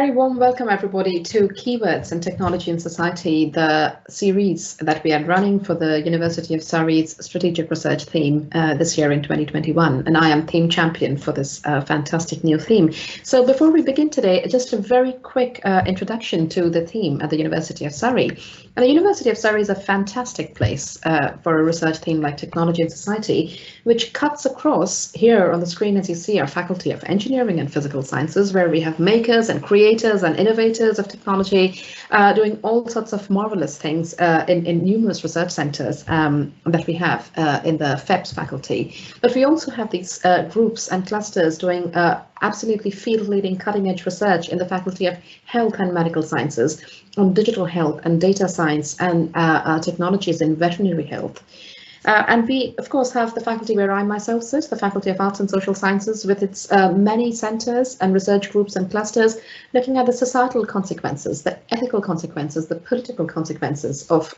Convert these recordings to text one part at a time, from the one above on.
very warm welcome, everybody, to Keywords in Technology and Society, the series that we are running for the University of Surrey's strategic research theme this year in 2021. And I am theme champion for this fantastic new theme. So before we begin today, just a very quick introduction to the theme at the University of Surrey. And the University of Surrey is a fantastic place for a research theme like technology and society, which cuts across here on the screen, as you see, our Faculty of Engineering and Physical Sciences, where we have makers and creators and innovators of technology doing all sorts of marvelous things in numerous research centres that we have in the FEPS faculty. But we also have these groups and clusters doing absolutely field-leading cutting-edge research in the Faculty of Health and Medical Sciences on digital health and data science and technologies in veterinary health. And we, of course, have the faculty where I myself sit, the Faculty of Arts and Social Sciences, with its many centres and research groups and clusters, looking at the societal consequences, the ethical consequences, the political consequences of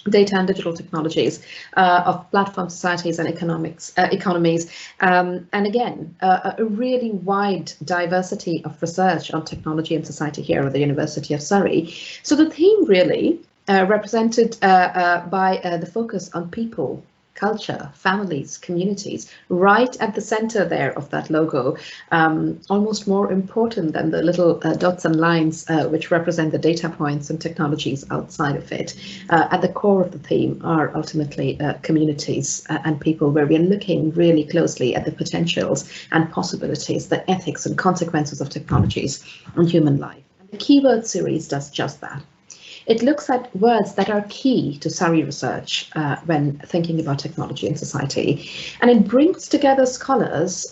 data and digital technologies, of platform societies and economies, and again, a really wide diversity of research on technology and society here at the University of Surrey. So the theme really represented by the focus on people, culture, families, communities, right at the center there of that logo, almost more important than the little dots and lines which represent the data points and technologies outside of it. At the core of the theme are ultimately communities and people, where we are looking really closely at the potentials and possibilities, the ethics and consequences of technologies on human life. And the Keyword series does just that. It looks at words that are key to Surrey research when thinking about technology and society, and it brings together scholars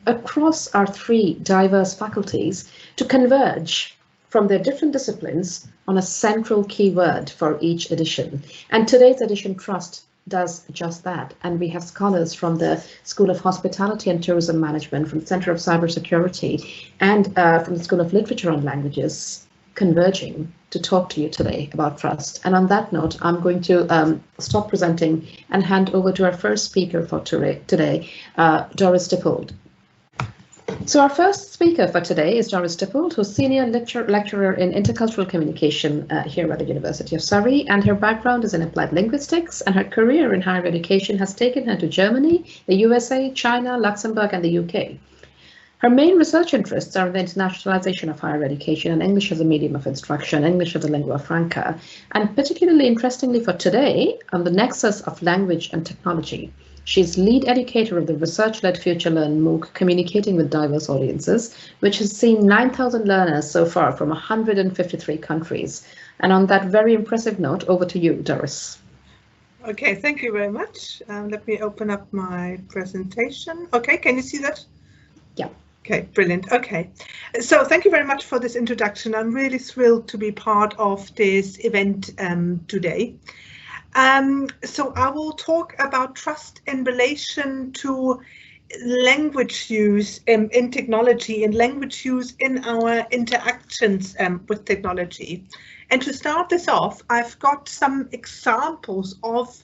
across our three diverse faculties to converge from their different disciplines on a central keyword for each edition. And today's edition, Trust, does just that. And we have scholars from the School of Hospitality and Tourism Management, from the Centre of Cybersecurity, and from the School of Literature and Languages converging to talk to you today about trust. And on that note, I'm going to stop presenting and hand over to our first speaker for today, Doris Dippold. So our first speaker for today is Doris Dippold, who's Senior Lecturer in Intercultural Communication here at the University of Surrey, and her background is in applied linguistics, and her career in higher education has taken her to Germany, the USA, China, Luxembourg, and the UK. Her main research interests are in the internationalization of higher education and English as a medium of instruction, English as a lingua franca, and particularly interestingly for today, on the nexus of language and technology. She's lead educator of the research-led Future Learn MOOC, Communicating with Diverse Audiences, which has seen 9,000 learners so far from 153 countries. And on that very impressive note, over to you, Doris. Okay, thank you very much. Let me open up my presentation. Okay, can you see that? Yeah. Okay, brilliant. Okay, so thank you very much for this introduction. I'm really thrilled to be part of this event today. So I will talk about trust in relation to language use in technology and language use in our interactions with technology. And to start this off, I've got some examples of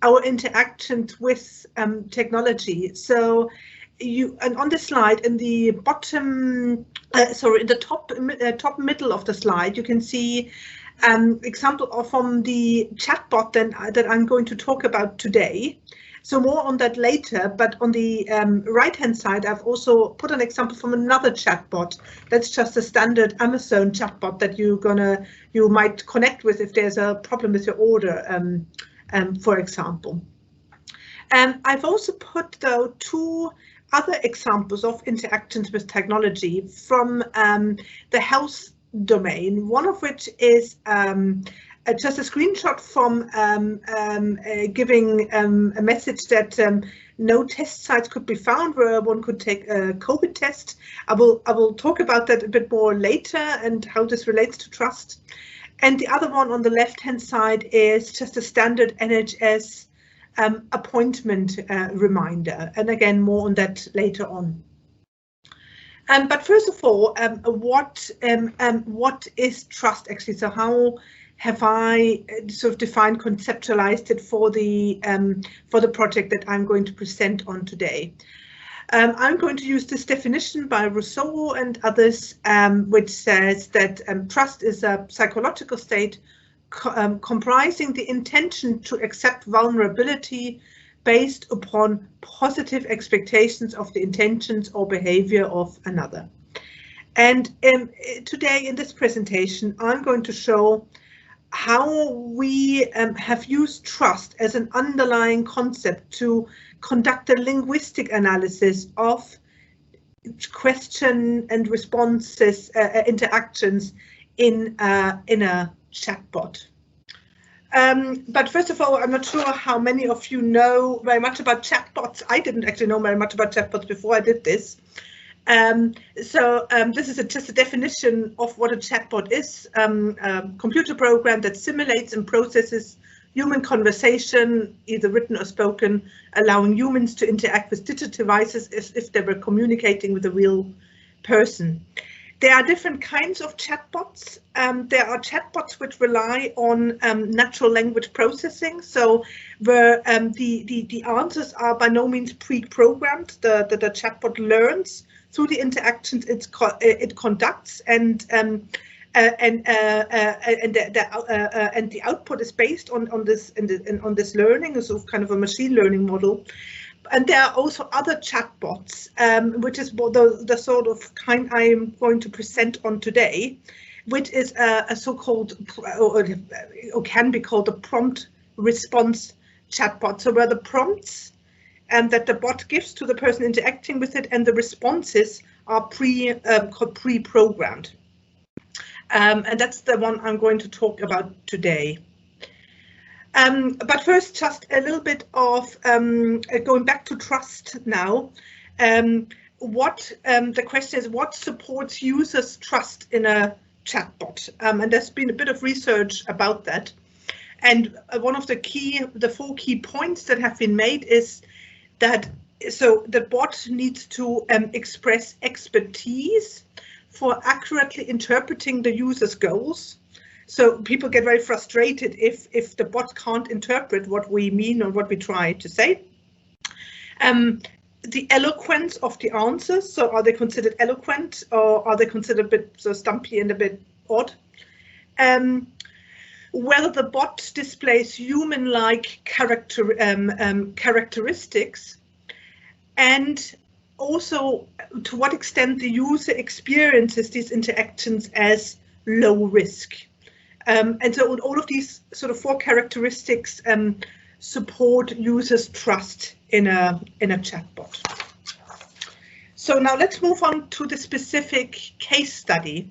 our interactions with technology. So and on the slide, in the bottom, in the top middle of the slide, you can see example from the chatbot that I'm going to talk about today. So more on that later, but on the right-hand side, I've also put an example from another chatbot. That's just a standard Amazon chatbot that you might connect with if there's a problem with your order, for example. I've also put, though, two other examples of interactions with technology from the health domain, one of which is just a screenshot from giving a message that no test sites could be found where one could take a COVID test. I will talk about that a bit more later and how this relates to trust. And the other one on the left-hand side is just a standard NHS appointment reminder, and again more on that later on. But first of all, what is trust actually? So how have I sort of defined, conceptualized it for the project that I'm going to present on today? I'm going to use this definition by Rousseau and others, which says that trust is a psychological state comprising the intention to accept vulnerability based upon positive expectations of the intentions or behavior of another. And today in this presentation, I'm going to show how we have used trust as an underlying concept to conduct a linguistic analysis of question and responses, interactions in a chatbot. But first of all, I'm not sure how many of you know very much about chatbots. I didn't actually know very much about chatbots before I did this. This is just a definition of what a chatbot is, a computer program that simulates and processes human conversation, either written or spoken, allowing humans to interact with digital devices as if they were communicating with a real person. There are different kinds of chatbots. There are chatbots which rely on natural language processing, so where the answers are by no means pre-programmed. The chatbot learns through the interactions it conducts, and the output is based on this learning, so kind of a machine learning model. And there are also other chatbots, which is the sort of kind I am going to present on today, which is a so-called, or can be called a prompt response chatbot. So where the prompts that the bot gives to the person interacting with it and the responses are pre-programmed. And that's the one I'm going to talk about today. But first, just a little bit of going back to trust now. The question is, what supports users' trust in a chatbot? And there's been a bit of research about that. And one of the 4 key points that have been made is that the bot needs to express expertise for accurately interpreting the user's goals. So people get very frustrated if the bot can't interpret what we mean or what we try to say. The eloquence of the answers, so are they considered eloquent or are they considered a bit stumpy and a bit odd? Whether the bot displays human-like characteristics, and also to what extent the user experiences these interactions as low risk. And so all of these sort of 4 characteristics support users' trust in a chatbot. So now let's move on to the specific case study,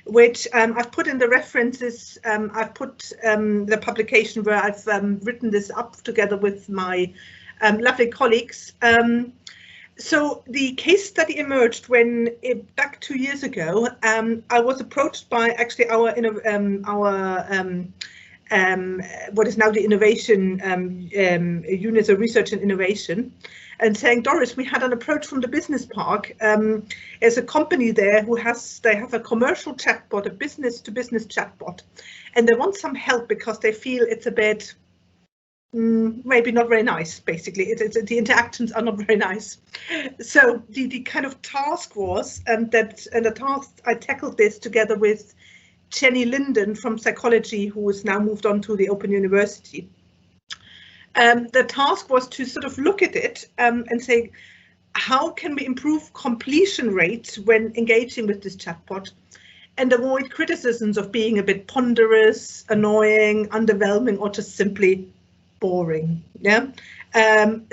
which I've put in the references. I've put the publication where I've written this up together with my lovely colleagues. So the case study emerged when, back 2 years ago, I was approached by actually our what is now the innovation unit of research and innovation, and saying, Doris, we had an approach from the business park. There's a company there they have a commercial chatbot, a business-to-business chatbot, and they want some help because they feel it's a bit maybe not very nice. Basically, the interactions are not very nice. So the kind of task was, and the task I tackled this together with Jenny Linden from psychology, who has now moved on to the Open University. The task was to sort of look at it and say, how can we improve completion rates when engaging with this chatbot and avoid criticisms of being a bit ponderous, annoying, underwhelming, or just simply boring. Yeah.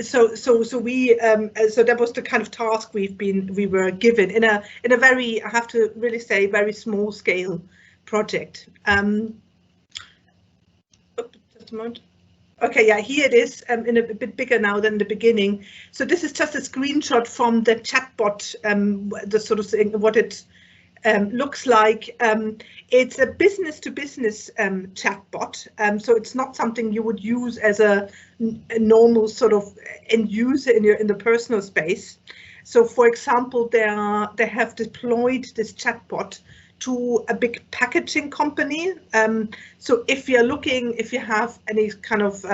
So that was the kind of task we were given in a very, I have to really say, very small scale project. Just a moment. Okay, yeah, here it is in a bit bigger now than the beginning. So this is just a screenshot from the chatbot, the sort of thing, what it looks like. It's a business-to-business chatbot, so it's not something you would use as a normal sort of end user in the personal space. So, for example, they have deployed this chatbot to a big packaging company. So if you have any kind of,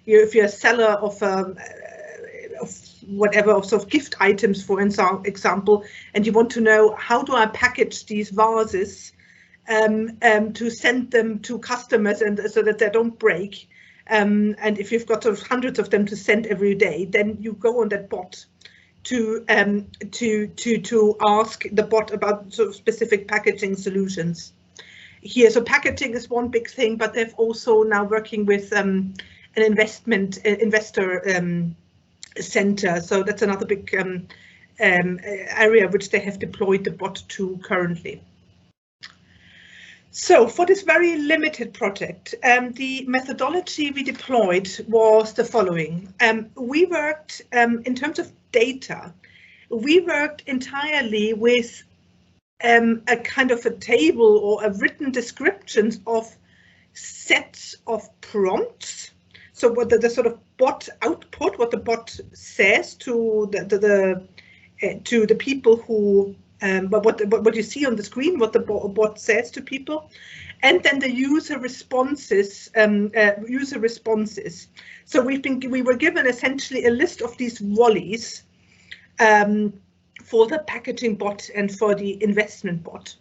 if you're a seller of whatever sort of gift items, for example, and you want to know, how do I package these vases to send them to customers and so that they don't break? And if you've got sort of hundreds of them to send every day, then you go on that bot to ask the bot about sort of specific packaging solutions. Here, so packaging is one big thing, but they've also now working with an investor center. So that's another big area which they have deployed the bot to currently. So for this very limited project, the methodology we deployed was the following. We worked, in terms of data, we worked entirely with a kind of a table or a written descriptions of sets of prompts. So what the sort of bot output, what the bot says to the people who, what you see on the screen, what the bot says to people, and then the user responses. So we were given essentially a list of these volleys for the packaging bot and for the investment bot.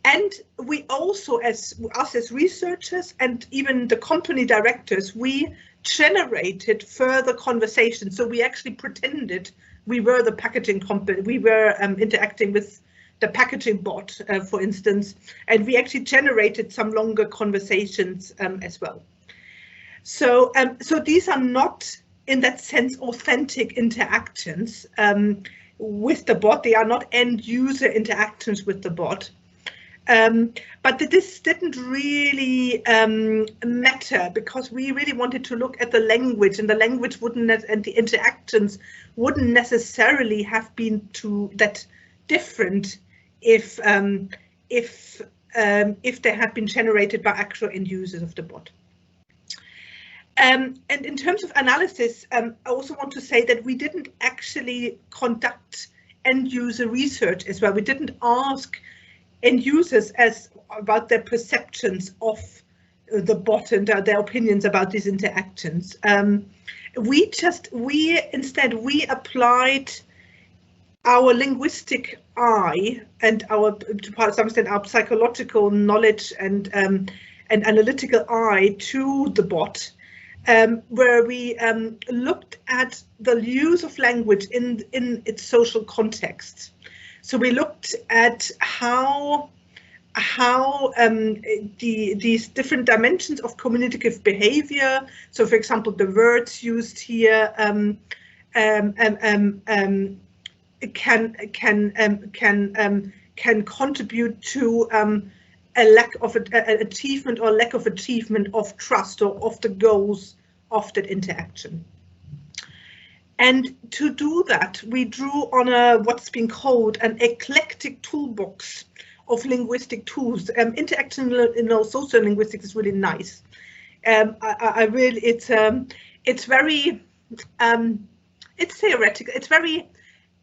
And we also, us as researchers and even the company directors, we generated further conversations. So we actually pretended we were the packaging company. We were interacting with the packaging bot, for instance, and we actually generated some longer conversations as well. So, so these are not, in that sense, authentic interactions with the bot. They are not end user interactions with the bot. But this didn't really matter, because we really wanted to look at the language, and the language wouldn't, and the interactions wouldn't necessarily have been that different if they had been generated by actual end users of the bot. And in terms of analysis, I also want to say that we didn't actually conduct end user research as well. We didn't ask end users about their perceptions of the bot and their opinions about these interactions. Instead we applied our linguistic eye and to some extent our psychological knowledge and analytical eye to the bot, where we looked at the use of language in its social context. So we looked at how these different dimensions of communicative behavior. So, for example, the words used here can contribute to a lack of achievement or lack of achievement of trust or of the goals of that interaction. And to do that, we drew on what's been called an eclectic toolbox of linguistic tools. Interaction in social linguistics is really nice. It's very, it's theoretical. It's very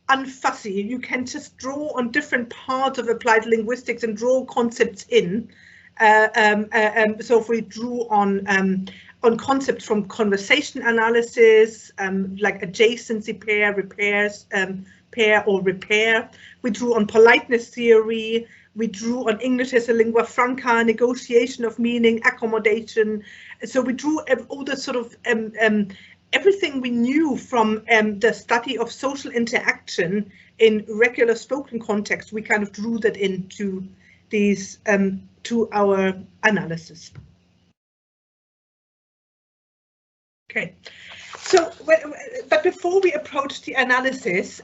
unfussy. You can just draw on different parts of applied linguistics and draw concepts in. So if we drew on concepts from conversation analysis, like adjacency pair or repair. We drew on politeness theory. We drew on English as a lingua franca, negotiation of meaning, accommodation. So we drew all the sort of everything we knew from the study of social interaction in regular spoken context. We kind of drew that into these to our analysis. Okay, so but before we approach the analysis,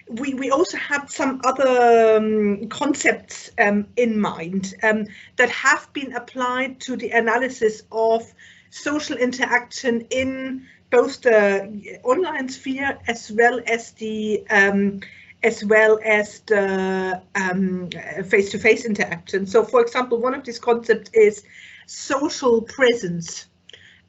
we also had some other concepts in mind that have been applied to the analysis of social interaction in both the online sphere as well as the face-to-face interaction. So, for example, one of these concepts is social presence.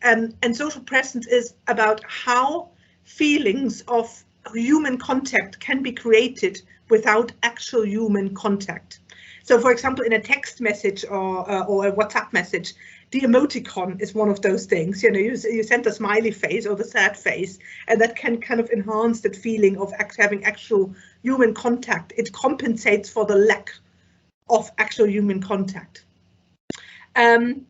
And social presence is about how feelings of human contact can be created without actual human contact. So, for example, in a text message or a WhatsApp message, the emoticon is one of those things. You know, you send the smiley face or the sad face, and that can kind of enhance that feeling of having actual human contact. It compensates for the lack of actual human contact. And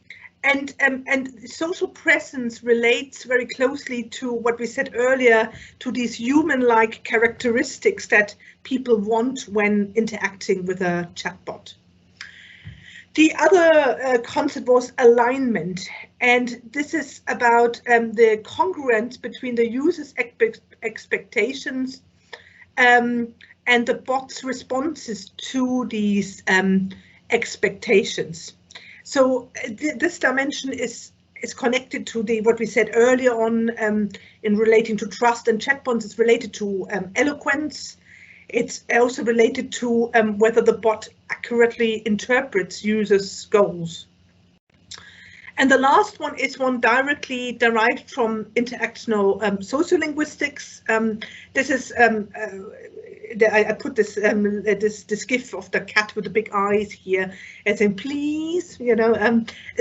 social presence relates very closely to what we said earlier, to these human-like characteristics that people want when interacting with a chatbot. The other concept was alignment, and this is about the congruence between the user's expectations and the bot's responses to these expectations. So this dimension is connected to what we said earlier on in relating to trust and chatbots. It's related to eloquence. It's also related to whether the bot accurately interprets users' goals. And the last one is one directly derived from interactional sociolinguistics. This is I put this this gif of the cat with the big eyes here, as in please, you know.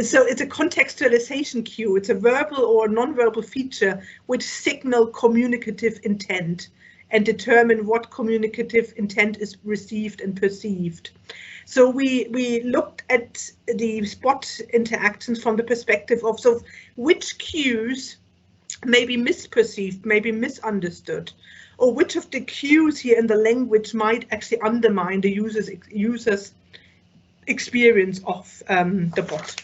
So it's a contextualization cue. It's a verbal or non-verbal feature which signal communicative intent and determine what communicative intent is received and perceived. So we looked at the bot interactions from the perspective of which cues may be misperceived, may be misunderstood, or which of the cues here in the language might actually undermine the user's experience of the bot.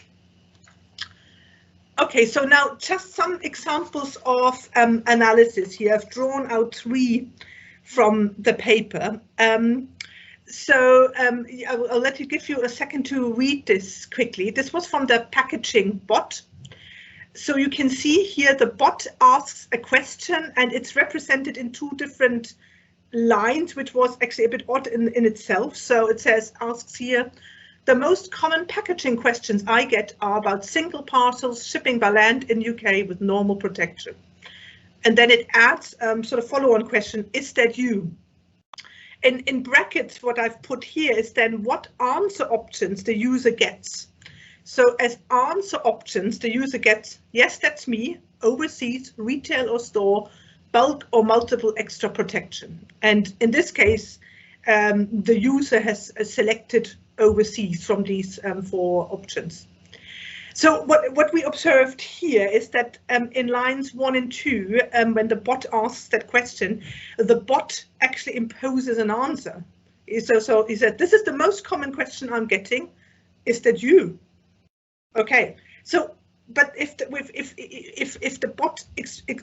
Okay, so now just some examples of analysis here. I've drawn out 3 from the paper. I'll give you a second to read this quickly. This was from the packaging bot. So you can see here the bot asks a question and it's represented in 2 different lines, which was actually a bit odd in itself. So it asks here, the most common packaging questions I get are about single parcels shipping by land in UK with normal protection. And then it adds sort of follow-on question, is that you? In brackets, what I've put here is then what answer options the user gets. So as answer options, the user gets, yes, that's me, overseas, retail or store, bulk or multiple extra protection. And in this case, the user has selected overseas from these 4 options. So what we observed here is that in lines 1 and 2, when the bot asks that question, the bot actually imposes an answer. So he said, this is the most common question I'm getting, is that you? Okay, so but if the bot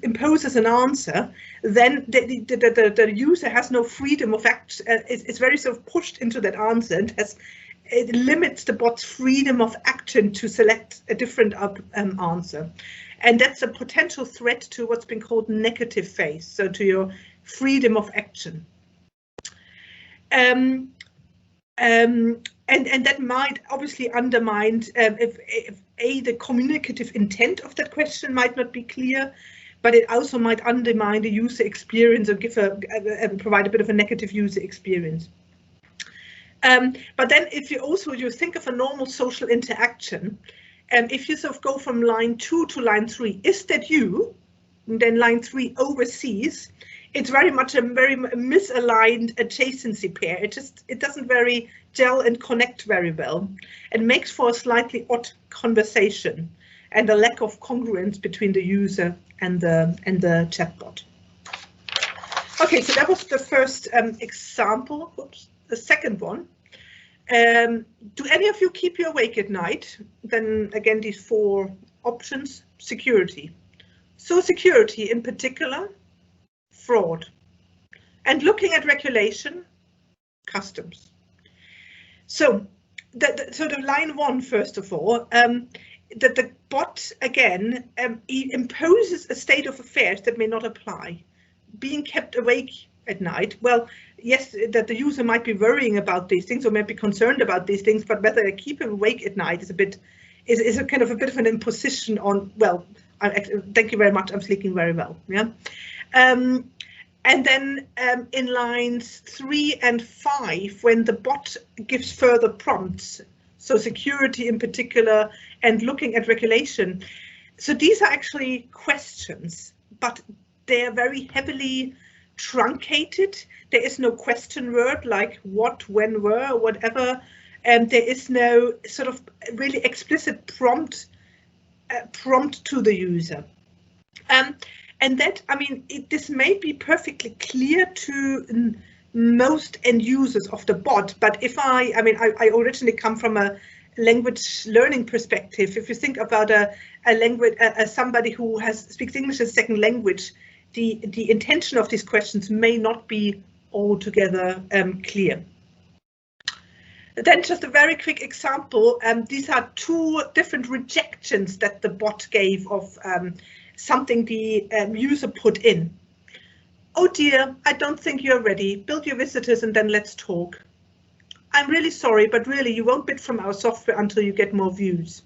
imposes an answer, then the user has no freedom of action. It's very sort of pushed into that answer, and it limits the bot's freedom of action to select a different answer, and that's a potential threat to what's been called negative phase, so to your freedom of action. And that might obviously undermine if the communicative intent of that question might not be clear, but it also might undermine the user experience or provide a bit of a negative user experience. But then if you think of a normal social interaction, if you sort of go from line 2 to line 3, is that you? And then line 3, overseas. It's very much a very misaligned adjacency pair. It doesn't very gel and connect very well, and makes for a slightly odd conversation and a lack of congruence between the user and the chatbot. Okay, so that was the first example. Oops, the second one. Do any of you keep you awake at night? Then again, these 4 options. Security. So security in particular. Fraud, and looking at regulation, customs. So the line 1, first of all, that the bot again imposes a state of affairs that may not apply. Being kept awake at night, well, yes, that the user might be worrying about these things or might be concerned about these things, but whether they keep him awake at night is a kind of a bit of an imposition on, well, thank you very much, I'm sleeping very well. Yeah. And then in lines 3 and 5, when the bot gives further prompts, so security in particular, and looking at regulation. So these are actually questions, but they are very heavily truncated. There is no question word like what, when, where, whatever. And there is no sort of really explicit prompt to the user. And that, I mean, this may be perfectly clear to most end users of the bot, but if I originally come from a language learning perspective. If you think about a language, somebody who speaks English as a second language, the intention of these questions may not be altogether clear. Then just a very quick example. These are 2 different rejections that the bot gave of something the user put in. Oh dear, I don't think you're ready. Build your visitors and then let's talk. I'm really sorry, but really you won't bid from our software until you get more views.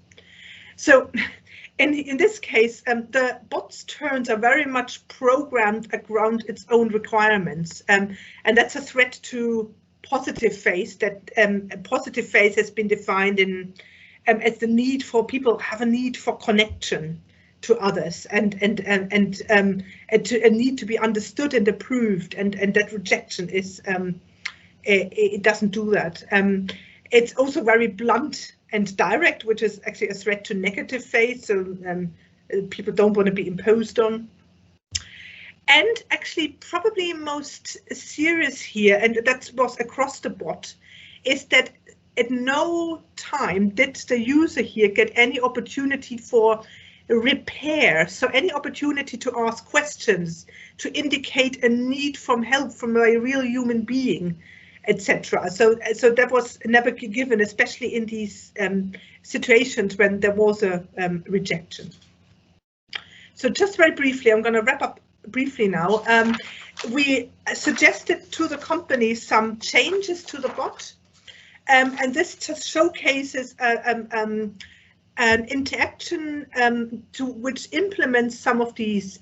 So in this case, the bot's turns are very much programmed around its own requirements. And that's a threat to positive face. That positive face has been defined in as the need for people have a need for connection to others and to a need to be understood and approved, and that rejection is it doesn't do that. It's also very blunt and direct, which is actually a threat to negative face, so people don't want to be imposed on. And actually probably most serious here, and that was across the bot, is that at no time did the user here get any opportunity for repair, so any opportunity to ask questions, to indicate a need for help from a real human being, etc. So that was never given, especially in these situations when there was a rejection. So just very briefly, I'm going to wrap up briefly now. We suggested to the company some changes to the bot, and this just showcases an interaction to which implements some of these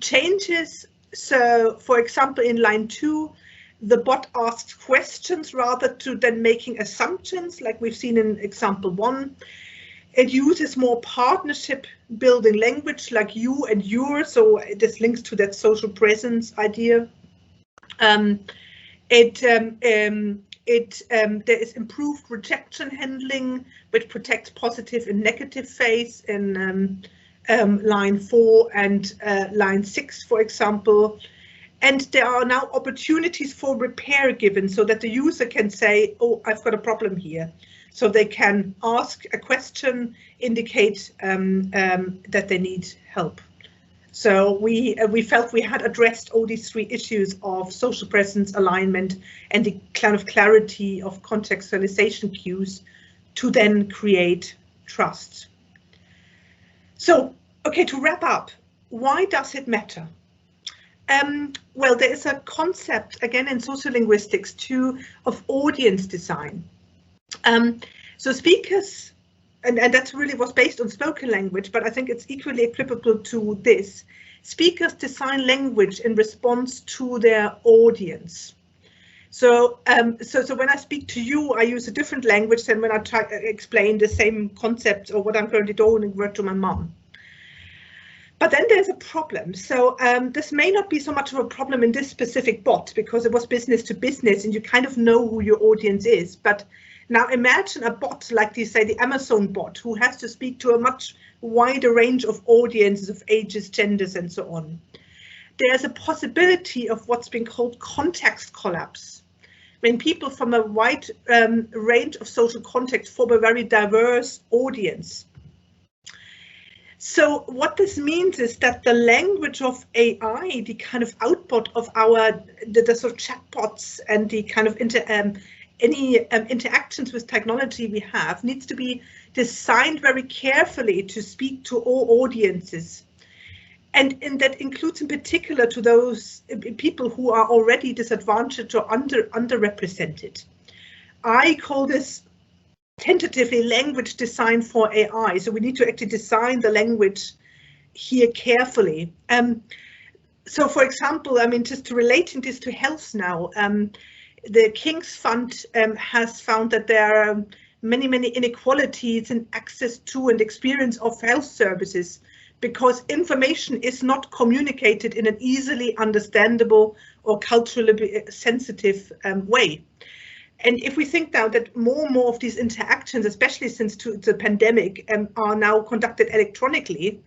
changes. So, for example, in line 2, the bot asks questions rather than making assumptions, like we've seen in example 1. It uses more partnership building language like you and your, so this links to that social presence idea. There is improved rejection handling, which protects positive and negative face in line 4 and line 6, for example. And there are now opportunities for repair given, so that the user can say, oh, I've got a problem here. So they can ask a question, indicate that they need help. So we felt we had addressed all these 3 issues of social presence, alignment, and the kind of clarity of contextualization cues to then create trust. So, okay, to wrap up, why does it matter? Well, there is a concept, again, in sociolinguistics too, of audience design. So speakers, and that really was based on spoken language, but I think it's equally applicable to this. Speakers design language in response to their audience. So, so when I speak to you, I use a different language than when I try to explain the same concept or what I'm currently doing to my mom. But then there's a problem. So this may not be so much of a problem in this specific bot because it was business to business and you kind of know who your audience is. But now imagine a bot like the, say, the Amazon bot, who has to speak to a much wider range of audiences of ages, genders, and so on. There's a possibility of what's been called context collapse, when people from a wide range of social context form a very diverse audience. So what this means is that the language of AI, the kind of output of the sort of chatbots and the kind of interactions with technology we have, needs to be designed very carefully to speak to all audiences. And that includes in particular to those people who are already disadvantaged or underrepresented. I call this tentatively language design for AI. So we need to actually design the language here carefully. So, for example, I mean, just to relating this to health now, the King's Fund has found that there are many inequalities in access to and experience of health services, because information is not communicated in an easily understandable or culturally sensitive way. And if we think now that more and more of these interactions, especially since the pandemic, are now conducted electronically,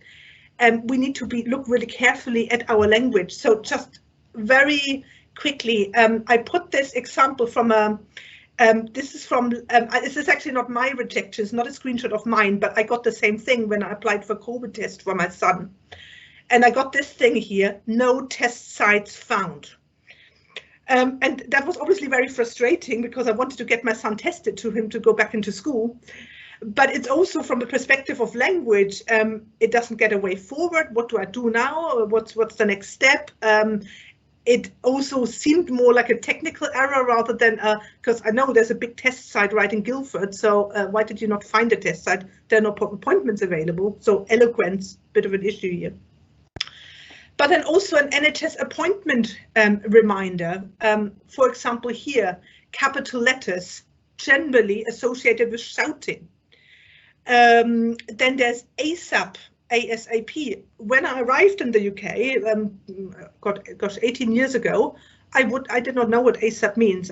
we need to look really carefully at our language. So just very quickly, I put this example from this is actually not my rejection, it's not a screenshot of mine, but I got the same thing when I applied for COVID test for my son. And I got this thing here, no test sites found. And that was obviously very frustrating because I wanted to get my son tested to him to go back into school. But it's also from the perspective of language, it doesn't get a way forward. What do I do now? What's the next step? It also seemed more like a technical error rather than because I know there's a big test site right in Guildford. So why did you not find a test site? There are no appointments available. So eloquence, bit of an issue here. But then also an NHS appointment reminder. For example, here, capital letters generally associated with shouting. Then there's ASAP. ASAP. When I arrived in the UK, gosh, 18 years ago, I did not know what ASAP means.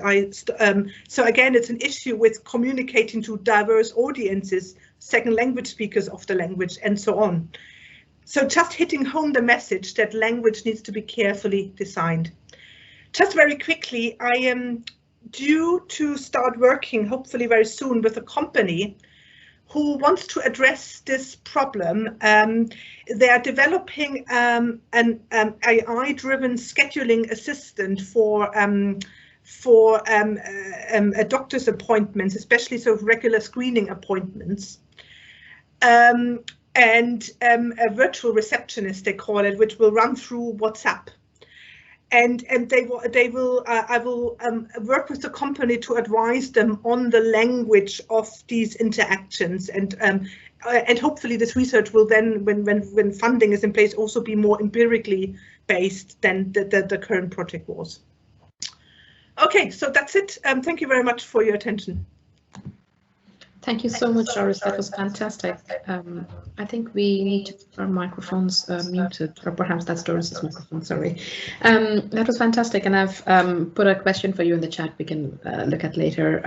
So again, it's an issue with communicating to diverse audiences, second language speakers of the language, and so on. So just hitting home the message that language needs to be carefully designed. Just very quickly, I am due to start working, hopefully very soon, with a company who wants to address this problem. They are developing an AI-driven scheduling assistant for a doctor's appointments, especially sort of regular screening appointments. And a virtual receptionist, they call it, which will run through WhatsApp. And I will work with the company to advise them on the language of these interactions, and hopefully this research will then, when funding is in place, also be more empirically based than the current project was. Okay, so that's it. Thank you very much for your attention. Thank you so much, Doris. That was fantastic. I think we need to keep our microphones muted, or perhaps that's Doris's microphone, sorry. That was fantastic, and I've put a question for you in the chat we can look at later.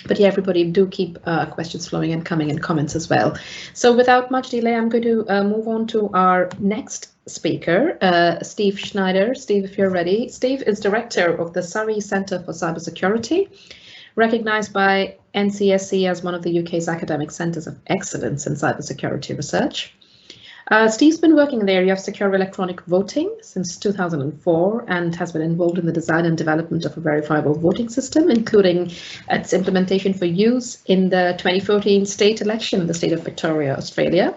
But yeah, everybody do keep questions flowing and coming in comments as well. So without much delay, I'm going to move on to our next speaker, Steve Schneider. Steve, if you're ready. Steve is director of the Surrey Centre for Cybersecurity, recognized by NCSC as one of the UK's academic centres of excellence in cybersecurity research. Steve's been working in the area of secure electronic voting since 2004 and has been involved in the design and development of a verifiable voting system, including its implementation for use in the 2014 state election in the state of Victoria, Australia.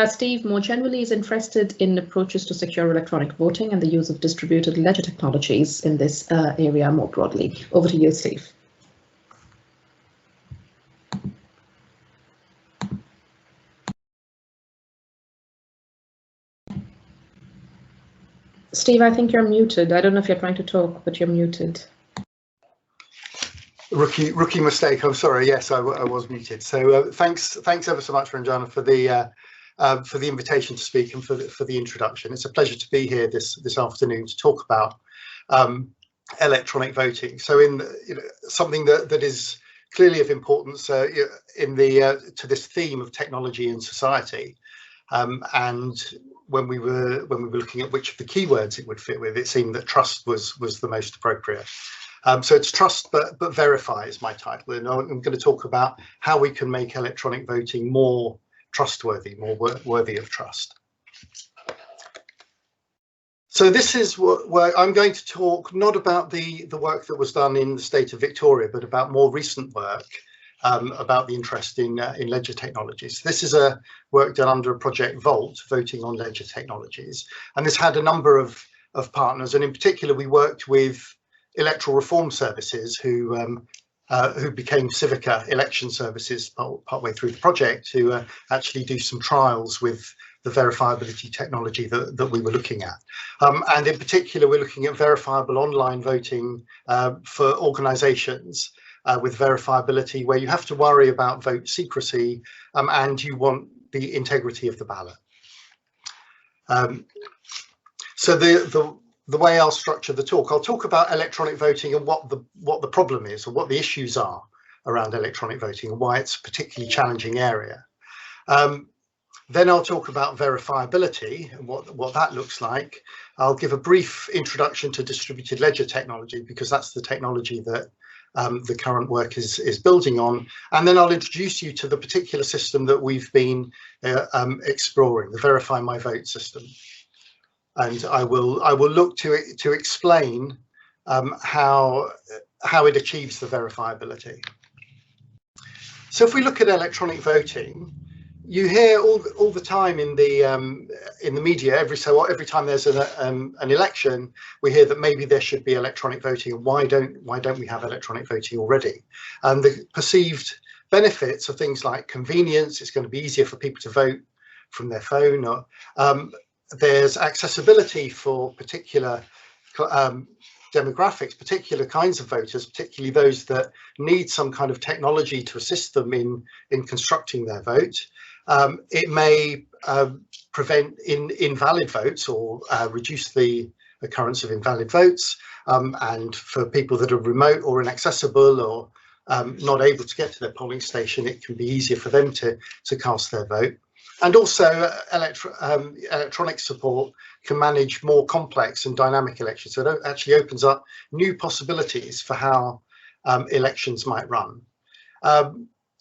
Steve more generally is interested in approaches to secure electronic voting and the use of distributed ledger technologies in this area more broadly. Over to you, Steve. Steve, I think you're muted. I don't know if you're trying to talk, but you're muted. Rookie mistake. I'm sorry. Yes, I was muted. So thanks ever so much, Ranjana, for the invitation to speak and for the introduction. It's a pleasure to be here this afternoon to talk about electronic voting. So something that is clearly of importance to this theme of technology and society, and when we were looking at which of the keywords it would fit with, it seemed that trust was the most appropriate. So it's trust but verify is my title, and I'm going to talk about how we can make electronic voting more trustworthy, more worthy of trust. So this is where I'm going to talk not about the work that was done in the state of Victoria, but about more recent work about the interest in ledger technologies. This is a work done under a project Vault, Voting on Ledger Technologies, and this had a number of partners, and in particular we worked with electoral reform services who became Civica election services partway through the project, to actually do some trials with verifiability technology that we were looking at. And in particular, we're looking at verifiable online voting for organisations with verifiability, where you have to worry about vote secrecy and you want the integrity of the ballot. So the way I'll structure the talk, I'll talk about electronic voting and what the problem is, or what the issues are around electronic voting and why it's a particularly challenging area. Then I'll talk about verifiability and what that looks like. I'll give a brief introduction to distributed ledger technology, because that's the technology that the current work is building on. And then I'll introduce you to the particular system that we've been exploring, the Verify My Vote system. And I will look to explain how it achieves the verifiability. So if we look at electronic voting, you hear all the time in the media, every time there's an election, we hear that maybe there should be electronic voting, and why don't we have electronic voting already? And the perceived benefits are things like convenience. It's going to be easier for people to vote from their phone, or there's accessibility for particular demographics, particular kinds of voters, particularly those that need some kind of technology to assist them in constructing their vote. It may prevent invalid votes, or reduce the occurrence of invalid votes. And for people that are remote or inaccessible, or not able to get to their polling station, it can be easier for them to cast their vote. And also electronic support can manage more complex and dynamic elections. So it actually opens up new possibilities for how elections might run.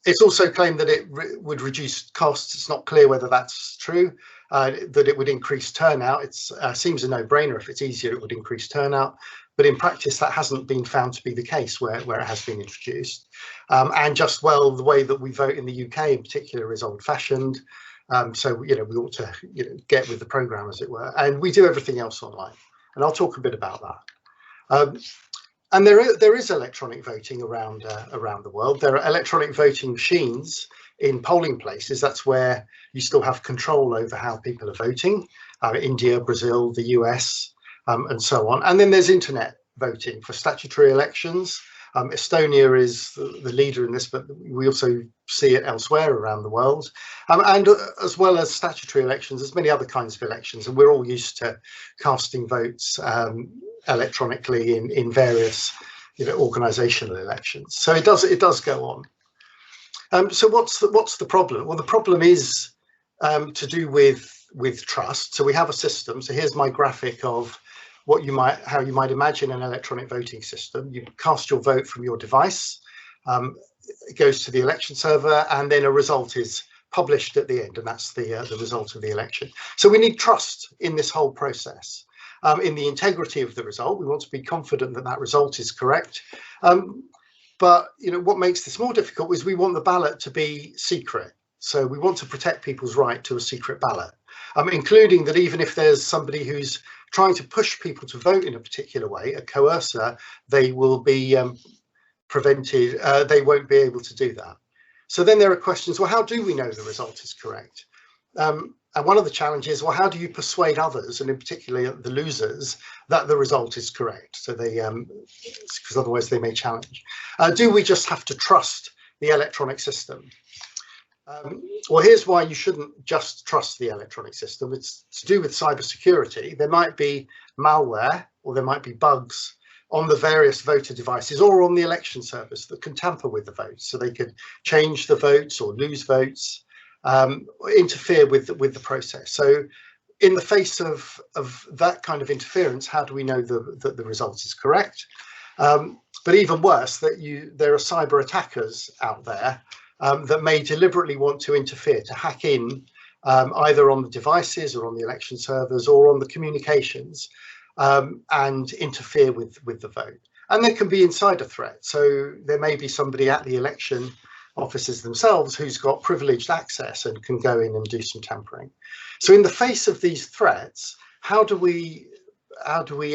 It's also claimed that it would reduce costs. It's not clear whether that's true, that it would increase turnout. It seems a no-brainer. If it's easier, it would increase turnout. But in practice, that hasn't been found to be the case where it has been introduced. And just, well, the way that we vote in the UK in particular is old-fashioned. So, we ought to, get with the programme, as it were. And we do everything else online. And I'll talk a bit about that. And there is electronic voting around the world. There are electronic voting machines in polling places. That's where you still have control over how people are voting. India, Brazil, the US, and so on. And then there's internet voting for statutory elections. Estonia is the leader in this, but we also see it elsewhere around the world. And as well as statutory elections, there's many other kinds of elections, and we're all used to casting votes electronically in various organisational elections. So it does go on. So what's the problem? Well, the problem is to do with trust. So we have a system. So here's my graphic of how you might imagine an electronic voting system. You cast your vote from your device, it goes to the election server, and then a result is published at the end, and that's the result of the election. So we need trust in this whole process, in the integrity of the result. We want to be confident that that result is correct. But what makes this more difficult is we want the ballot to be secret. So we want to protect people's right to a secret ballot, including that even if there's somebody who's trying to push people to vote in a particular way, a coercer, they will be prevented, they won't be able to do that. So then there are questions, well, how do we know the result is correct? And one of the challenges, well, how do you persuade others, and in particular the losers, that the result is correct? So they, because otherwise they may challenge. Do we just have to trust the electronic system? Well, here's why you shouldn't just trust the electronic system. It's to do with cybersecurity. There might be malware, or there might be bugs on the various voter devices or on the election servers that can tamper with the votes. So they could change the votes or lose votes, interfere with the process. So in the face of that kind of interference, how do we know that the result is correct? But even worse, that there are cyber attackers out there that may deliberately want to interfere, to hack in either on the devices or on the election servers or on the communications, and interfere with the vote. And there can be insider threats. So there may be somebody at the election officers themselves who's got privileged access and can go in and do some tampering. So in the face of these threats, how do we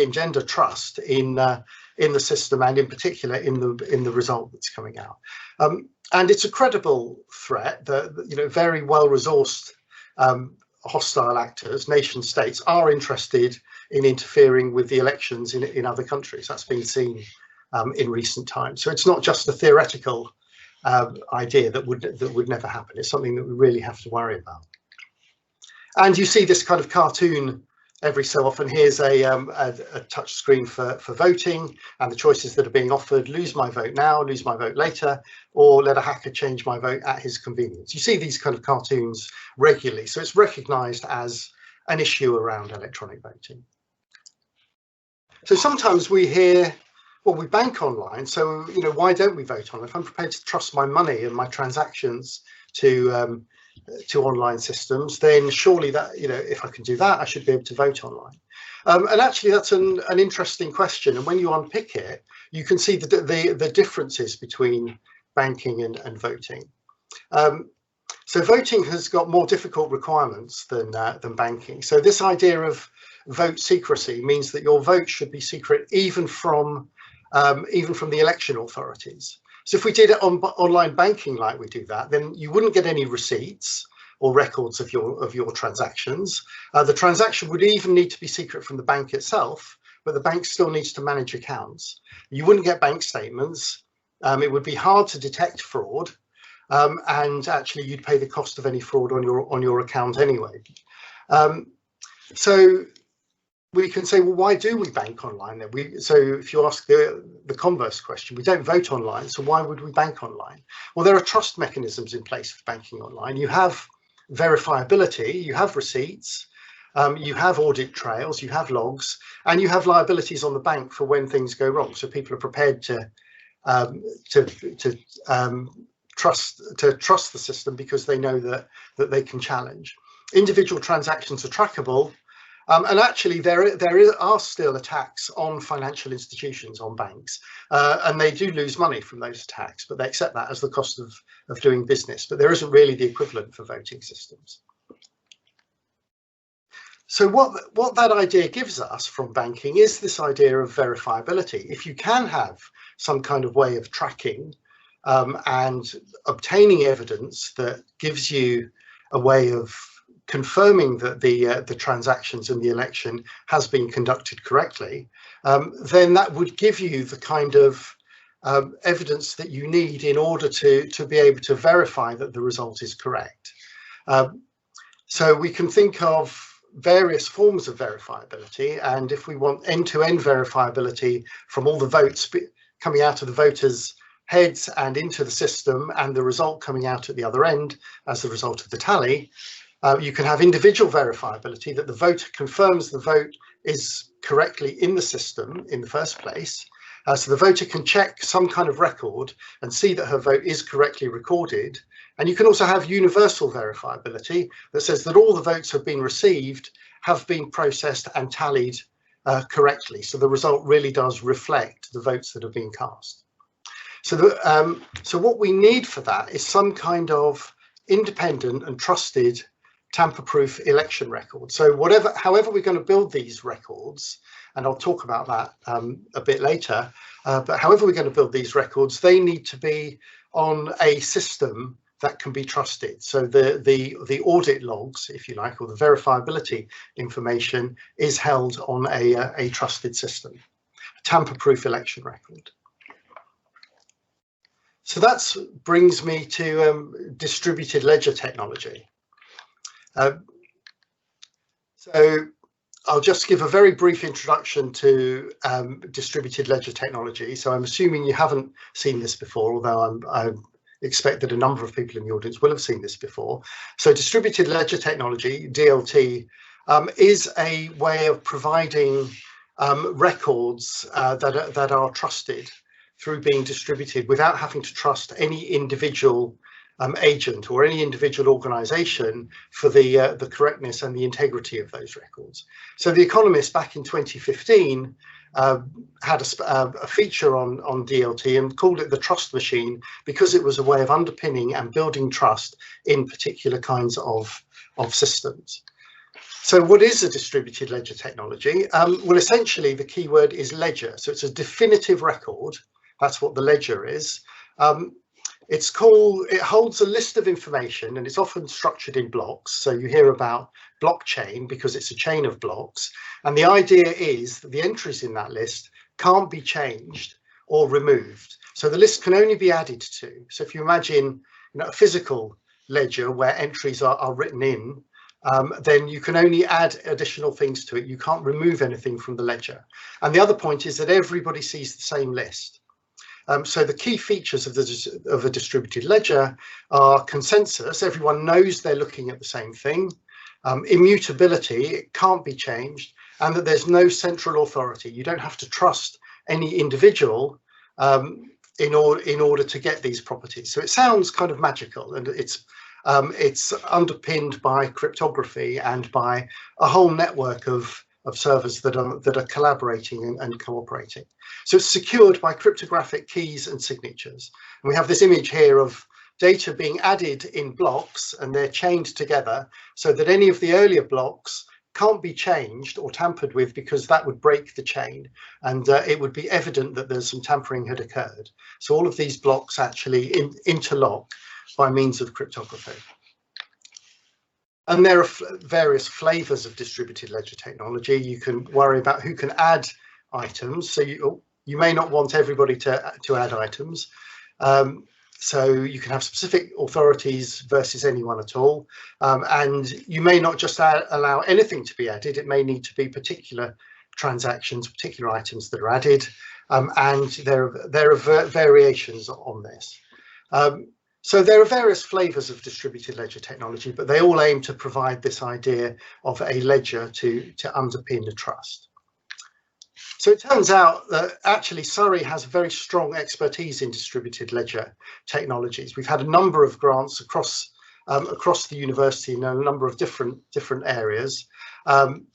engender trust in the system, and in particular in the result that's coming out? And it's a credible threat. Very well resourced hostile actors, nation states, are interested in interfering with the elections in other countries. That's been seen in recent times. So it's not just a theoretical idea that would never happen. It's something that we really have to worry about. And you see this kind of cartoon every so often. Here's a touch screen for voting and the choices that are being offered: lose my vote now, lose my vote later, or let a hacker change my vote at his convenience. You see these kind of cartoons regularly, so it's recognised as an issue around electronic voting. So sometimes we hear, well, we bank online, so why don't we vote online? If I'm prepared to trust my money and my transactions to online systems, then surely that, if I can do that, I should be able to vote online. And actually, that's an interesting question. And when you unpick it, you can see the differences between banking and voting. So voting has got more difficult requirements than banking. So this idea of vote secrecy means that your vote should be secret even from the election authorities. So if we did it on online banking like we do that, then you wouldn't get any receipts or records of your transactions. The transaction would even need to be secret from the bank itself, but the bank still needs to manage accounts. You wouldn't get bank statements. It would be hard to detect fraud, and actually you'd pay the cost of any fraud on your account anyway. So we can say, well, why do we bank online then? So if you ask the converse question, we don't vote online, so why would we bank online? Well, there are trust mechanisms in place for banking online. You have verifiability, you have receipts, you have audit trails, you have logs, and you have liabilities on the bank for when things go wrong. So people are prepared to trust the system because they know that they can challenge. Individual transactions are trackable. And actually, there are still attacks on financial institutions, on banks, and they do lose money from those attacks, but they accept that as the cost of doing business. But there isn't really the equivalent for voting systems. So what that idea gives us from banking is this idea of verifiability. If you can have some kind of way of tracking and obtaining evidence that gives you a way of confirming that the transactions in the election has been conducted correctly, then that would give you the kind of evidence that you need in order to be able to verify that the result is correct. So we can think of various forms of verifiability, and if we want end-to-end verifiability from all the votes coming out of the voters' heads and into the system, and the result coming out at the other end as the result of the tally, you can have individual verifiability, that the voter confirms the vote is correctly in the system in the first place. So the voter can check some kind of record and see that her vote is correctly recorded. And you can also have universal verifiability that says that all the votes have been received, have been processed and tallied correctly. So the result really does reflect the votes that have been cast. So what we need for that is some kind of independent and trusted tamper-proof election record. So however we're going to build these records, and I'll talk about that a bit later, but however we're going to build these records, they need to be on a system that can be trusted. So the audit logs, if you like, or the verifiability information is held on a trusted system, a tamper-proof election record. So that brings me to distributed ledger technology. So I'll just give a very brief introduction to distributed ledger technology. So I'm assuming you haven't seen this before, although I expect that a number of people in the audience will have seen this before. So distributed ledger technology, DLT, is a way of providing records that are trusted through being distributed without having to trust any individual agent or any individual organization for the correctness and the integrity of those records. So The Economist back in 2015 had a feature on DLT and called it the trust machine, because it was a way of underpinning and building trust in particular kinds of systems. So what is a distributed ledger technology? Well, essentially the keyword is ledger. So it's a definitive record. That's what the ledger is. It holds a list of information, and it's often structured in blocks. So you hear about blockchain because it's a chain of blocks. And the idea is that the entries in that list can't be changed or removed. So the list can only be added to. So if you imagine, a physical ledger where entries are written in, then you can only add additional things to it. You can't remove anything from the ledger. And the other point is that everybody sees the same list. So the key features of a distributed ledger are consensus. Everyone knows they're looking at the same thing. Immutability, it can't be changed, and that there's no central authority. You don't have to trust any individual in order to get these properties. So it sounds kind of magical, and it's underpinned by cryptography and by a whole network of servers that are collaborating and cooperating. So it's secured by cryptographic keys and signatures. And we have this image here of data being added in blocks, and they're chained together so that any of the earlier blocks can't be changed or tampered with, because that would break the chain, and it would be evident that there's some tampering had occurred. So all of these blocks actually interlock by means of cryptography. And there are various flavors of distributed ledger technology. You can worry about who can add items. So you may not want everybody to add items. So you can have specific authorities versus anyone at all. And you may not just allow anything to be added. It may need to be particular transactions, particular items that are added. And there are variations on this. So there are various flavors of distributed ledger technology, but they all aim to provide this idea of a ledger to underpin the trust. So it turns out that actually Surrey has very strong expertise in distributed ledger technologies. We've had a number of grants across the university in a number of different areas, from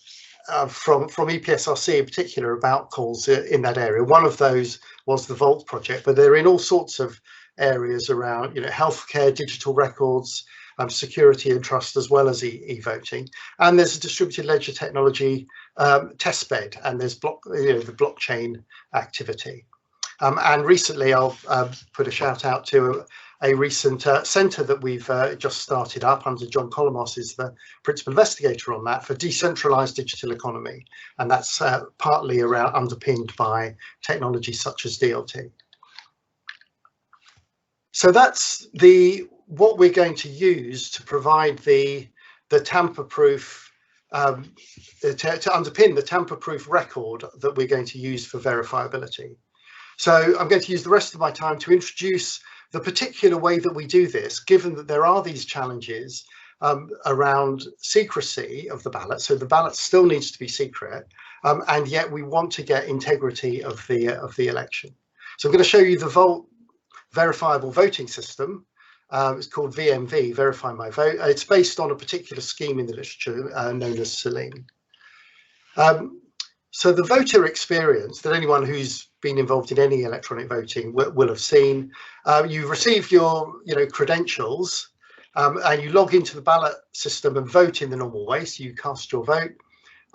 EPSRC in particular, about calls in that area. One of those was the Vault project, but they're in all sorts of areas around, healthcare, digital records, security and trust, as well as e-voting. And there's a distributed ledger technology testbed, and there's the blockchain activity. And recently, I'll put a shout out to a recent centre that we've just started up under John Colomos, is the principal investigator on that, for decentralised digital economy, and that's partly underpinned by technology such as DLT. So that's what we're going to use to provide the tamper-proof, to underpin the tamper-proof record that we're going to use for verifiability. So I'm going to use the rest of my time to introduce the particular way that we do this, given that there are these challenges around secrecy of the ballot. So the ballot still needs to be secret, and yet we want to get integrity of the election. So I'm going to show you the Vault verifiable voting system. It's called VMV, Verify My Vote. It's based on a particular scheme in the literature known as Selene. So the voter experience that anyone who's been involved in any electronic voting will have seen, you receive your credentials, and you log into the ballot system and vote in the normal way. So you cast your vote.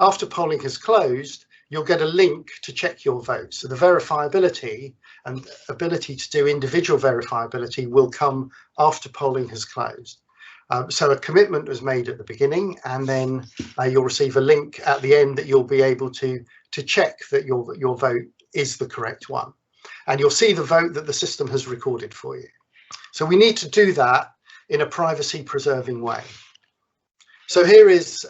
After polling has closed, you'll get a link to check your vote. So the verifiability and ability to do individual verifiability will come after polling has closed. So a commitment was made at the beginning, and then you'll receive a link at the end that you'll be able to check that your vote is the correct one. And you'll see the vote that the system has recorded for you. So we need to do that in a privacy preserving way. So here is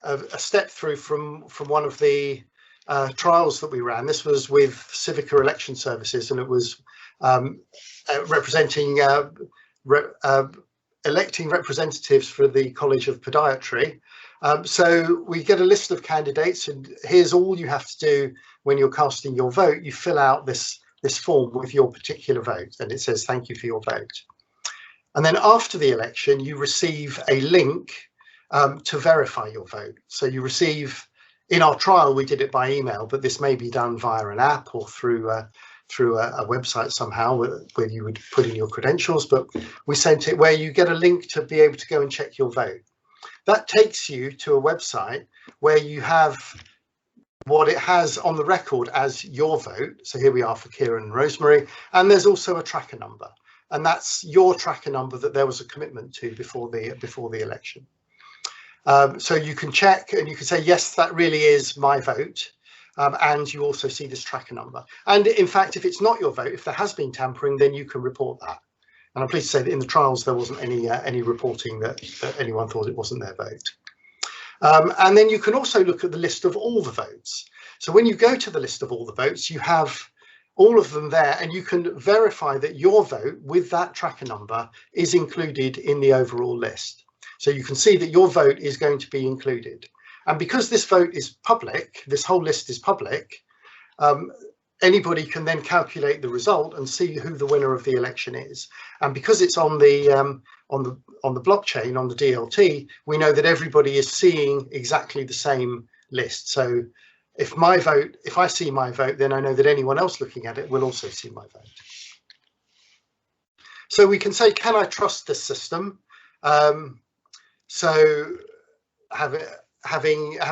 a step through from one of the trials that we ran. This was with Civica Election Services, and it was representing electing representatives for the College of Podiatry. So we get a list of candidates, and here's all you have to do when you're casting your vote. You fill out this form with your particular vote, and it says thank you for your vote. And then after the election, you receive a link to verify your vote. So you receive, in our trial, we did it by email, but this may be done via an app or through a website somehow where you would put in your credentials, but we sent it where you get a link to be able to go and check your vote. That takes you to a website where you have what it has on the record as your vote. So here we are for Kieran and Rosemary, and there's also a tracker number. and that's your tracker number that there was a commitment to before the election. So you can check and you can say, yes, that really is my vote. And you also see this tracker number. And in fact, if it's not your vote, if there has been tampering, then you can report that. And I'm pleased to say that in the trials, there wasn't any reporting that anyone thought it wasn't their vote. And then you can also look at the list of all the votes. So when you go to the list of all the votes, you have all of them there, and you can verify that your vote with that tracker number is included in the overall list. So you can see that your vote is going to be included. And because this vote is public, this whole list is public, anybody can then calculate the result and see who the winner of the election is. And because it's on the blockchain, on the DLT, we know that everybody is seeing exactly the same list. So if I see my vote, then I know that anyone else looking at it will also see my vote. So we can say, can I trust this system? So having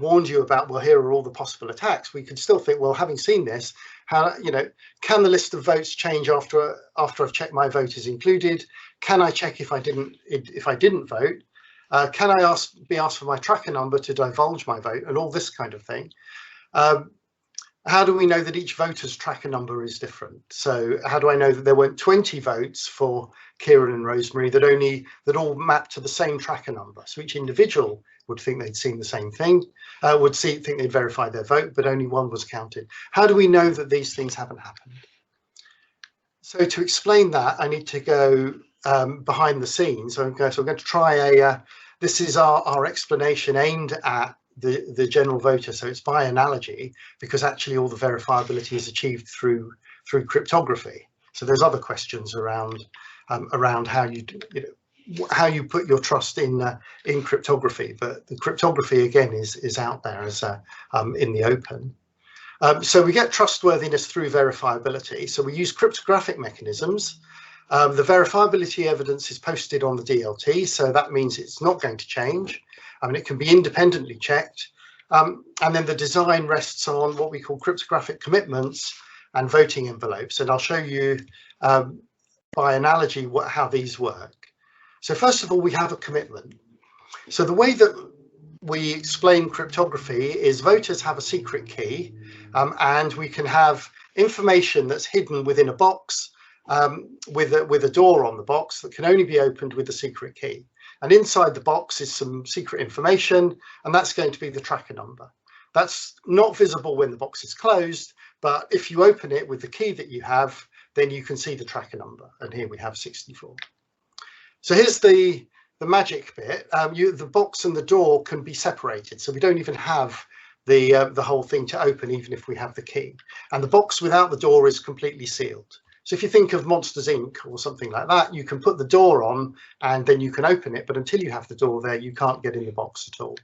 warned you about, well, here are all the possible attacks, we could still think, well, having seen this, how, can the list of votes change after I've checked my vote is included? Can I check if I didn't vote? Can I be asked for my tracker number to divulge my vote, and all this kind of thing? How do we know that each voter's tracker number is different? So how do I know that there weren't 20 votes for Kieran and Rosemary that all map to the same tracker number? So each individual would think they'd seen the same thing, think they'd verified their vote, but only one was counted. How do we know that these things haven't happened? So to explain that, I need to go behind the scenes. So I'm going to try this is our explanation aimed at the general voter. So it's by analogy, because actually all the verifiability is achieved through cryptography. So there's other questions around how you put your trust in cryptography, but the cryptography again is out there as in the open. So we get trustworthiness through verifiability. So we use cryptographic mechanisms. The verifiability evidence is posted on the DLT, so that means it's not going to change. It can be independently checked. And then the design rests on what we call cryptographic commitments and voting envelopes. And I'll show you by analogy how these work. So first of all, we have a commitment. So the way that we explain cryptography is voters have a secret key, and we can have information that's hidden within a box with a door on the box that can only be opened with the secret key. And inside the box is some secret information, and that's going to be the tracker number. That's not visible when the box is closed, but if you open it with the key that you have, then you can see the tracker number. And here we have 64. So here's the magic bit. The box and the door can be separated, so we don't even have the whole thing to open, even if we have the key. And the box without the door is completely sealed. So if you think of Monsters Inc. or something like that, you can put the door on and then you can open it, but until you have the door there, you can't get in the box at all.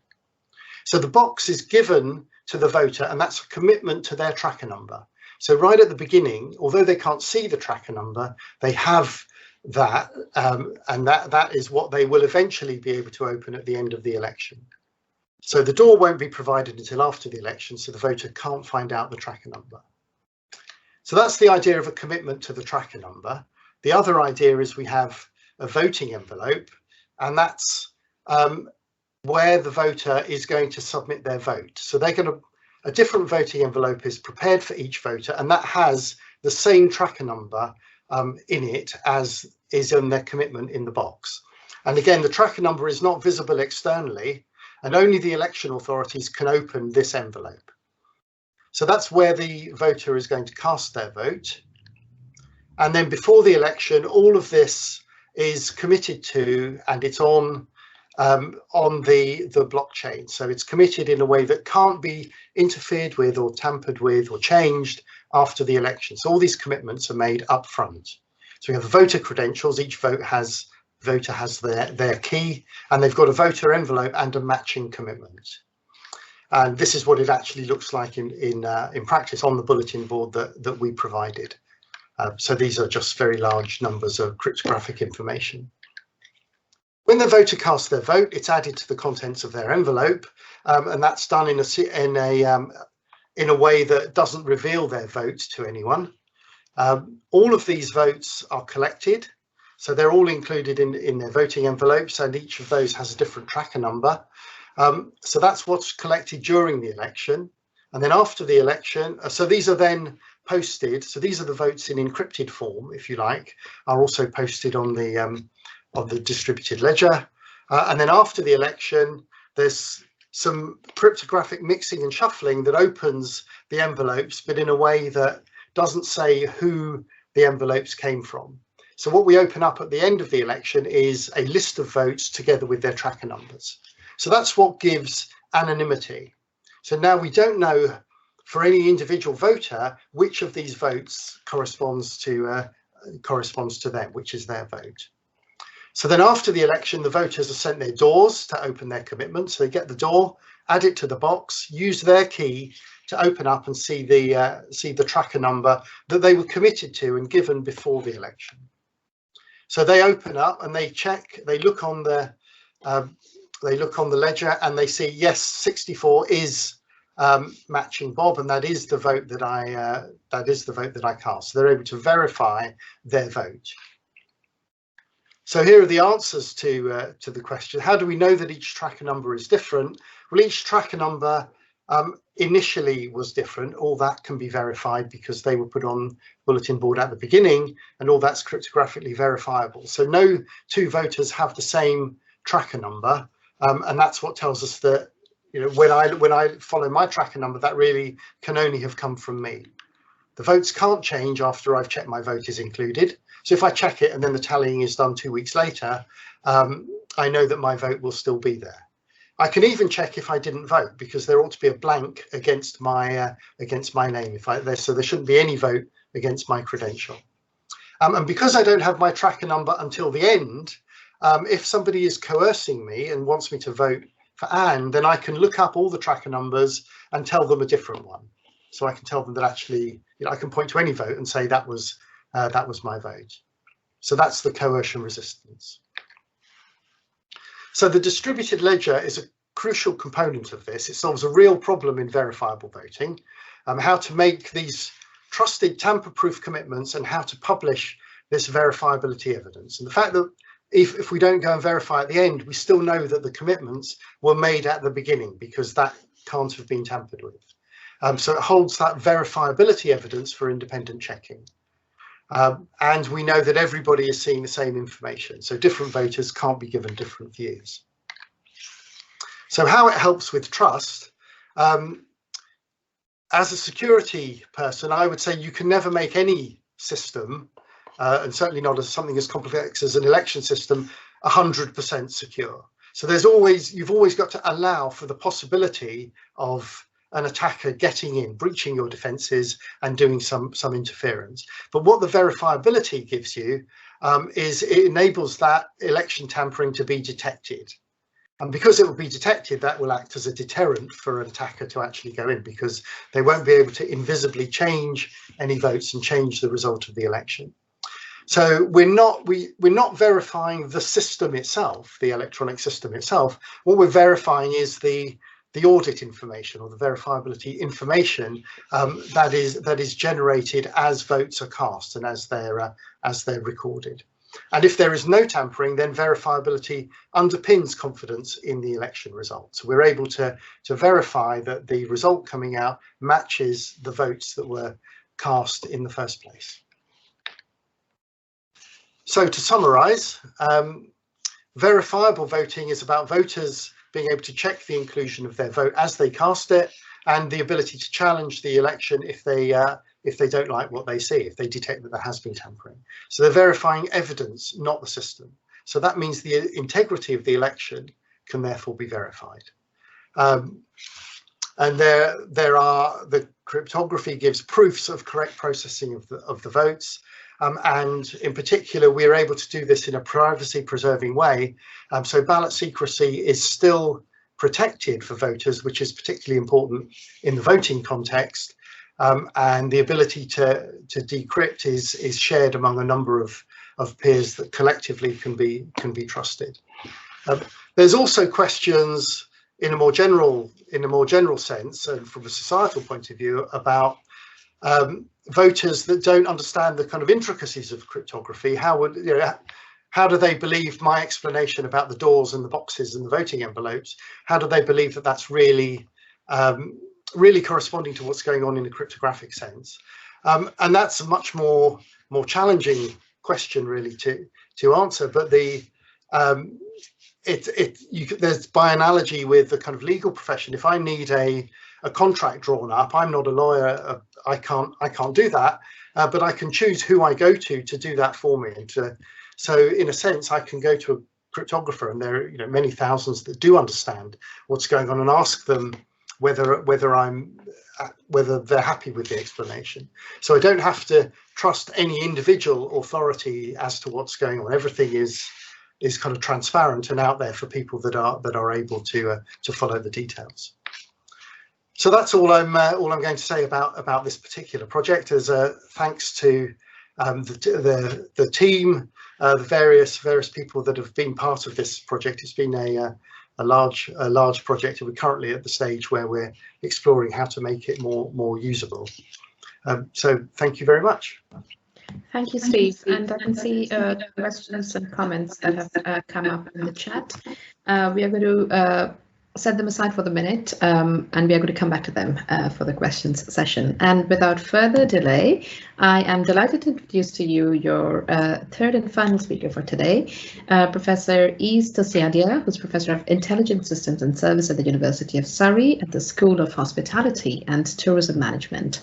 So the box is given to the voter, and that's a commitment to their tracker number. So right at the beginning, although they can't see the tracker number, they have that, and that is what they will eventually be able to open at the end of the election. So the door won't be provided until after the election, so the voter can't find out the tracker number. So that's the idea of a commitment to the tracker number. The other idea is we have a voting envelope, and that's where the voter is going to submit their vote. So a different voting envelope is prepared for each voter, and that has the same tracker number in it as is in their commitment in the box. And again, the tracker number is not visible externally, and only the election authorities can open this envelope. So that's where the voter is going to cast their vote. And then before the election, all of this is committed to, and it's on the blockchain. So it's committed in a way that can't be interfered with or tampered with or changed after the election. So all these commitments are made up front. So we have the voter credentials. Each voter has their key, and they've got a voter envelope and a matching commitment. And this is what it actually looks like in practice on the bulletin board that we provided. So these are just very large numbers of cryptographic information. When the voter casts their vote, it's added to the contents of their envelope, and that's done in a way that doesn't reveal their vote to anyone. All of these votes are collected, so they're all included in their voting envelopes, and each of those has a different tracker number. So that's what's collected during the election. And then after the election, so these are then posted. So these are the votes in encrypted form, if you like, are also posted on the distributed ledger. And then after the election, there's some cryptographic mixing and shuffling that opens the envelopes, but in a way that doesn't say who the envelopes came from. So what we open up at the end of the election is a list of votes together with their tracker numbers. So that's what gives anonymity. So now we don't know for any individual voter which of these votes corresponds to them, which is their vote. So then after the election, the voters are sent their doors to open their commitment. So they get the door, add it to the box, use their key to open up and see the tracker number that they were committed to and given before the election. So they open up and they check, they look on the ledger and they see, yes, 64 is matching Bob, and that is the vote that I cast. So they're able to verify their vote. So here are the answers to the question. How do we know that each tracker number is different? Well, each tracker number initially was different. All that can be verified because they were put on bulletin board at the beginning, and all that's cryptographically verifiable. So no two voters have the same tracker number, and that's what tells us that, you know, when I follow my tracker number, that really can only have come from me. The votes can't change after I've checked my vote is included. So if I check it and then the tallying is done 2 weeks later, I know that my vote will still be there. I can even check if I didn't vote, because there ought to be a blank against my name. So there shouldn't be any vote against my credential. And because I don't have my tracker number until the end, if somebody is coercing me and wants me to vote for Anne, then I can look up all the tracker numbers and tell them a different one. So I can tell them that actually, you know, I can point to any vote and say that was my vote. So that's the coercion resistance. So the distributed ledger is a crucial component of this. It solves a real problem in verifiable voting, how to make these trusted tamper-proof commitments and how to publish this verifiability evidence. And the fact that if we don't go and verify at the end, we still know that the commitments were made at the beginning, because that can't have been tampered with. So it holds that verifiability evidence for independent checking. And we know that everybody is seeing the same information, so different voters can't be given different views. So how it helps with trust, as a security person, I would say you can never make any system, and certainly not as something as complex as an election system, 100% secure. So you've always got to allow for the possibility of an attacker getting in, breaching your defences and doing some interference. But what the verifiability gives you is it enables that election tampering to be detected. And because it will be detected, that will act as a deterrent for an attacker to actually go in, because they won't be able to invisibly change any votes and change the result of the election. So we're not verifying the system itself, the electronic system itself. What we're verifying is the audit information, or the verifiability information that is generated as votes are cast and as they're recorded. And if there is no tampering, then verifiability underpins confidence in the election results. So we're able to verify that the result coming out matches the votes that were cast in the first place. So to summarise, verifiable voting is about voters being able to check the inclusion of their vote as they cast it, and the ability to challenge the election if they don't like what they see, if they detect that there has been tampering. So they're verifying evidence, not the system. So that means the integrity of the election can therefore be verified. And the cryptography gives proofs of correct processing of the votes. And in particular, we are able to do this in a privacy preserving way. So ballot secrecy is still protected for voters, which is particularly important in the voting context. And the ability to decrypt is shared among a number of peers that collectively can be trusted. There's also questions in a more general sense, and from a societal point of view, about voters that don't understand the kind of intricacies of cryptography, how do they believe my explanation about the doors and the boxes and the voting envelopes? How do they believe that that's really really corresponding to what's going on in a cryptographic sense? And that's a much more challenging question really to answer. But there's, by analogy with the kind of legal profession, if I need a contract drawn up, I'm not a lawyer, I can't do that, but I can choose who I go to do that for me. And so in a sense, I can go to a cryptographer, and there are many thousands that do understand what's going on, and ask them whether they're happy with the explanation. So I don't have to trust any individual authority as to what's going on. Everything is kind of transparent and out there for people that are able to follow the details. So that's all I'm going to say about this particular project. As thanks to the team, the various people that have been part of this project. It's been a large project, and we're currently at the stage where we're exploring how to make it more usable. So thank you very much. Thank you, Steve. And I can see questions and comments that have come up in the chat. We are going to set them aside for the minute, and we are going to come back to them for the questions session. And without further delay, I am delighted to introduce to you your third and final speaker for today, Professor Iis Tussyadiah, who's Professor of Intelligent Systems and Service at the University of Surrey at the School of Hospitality and Tourism Management.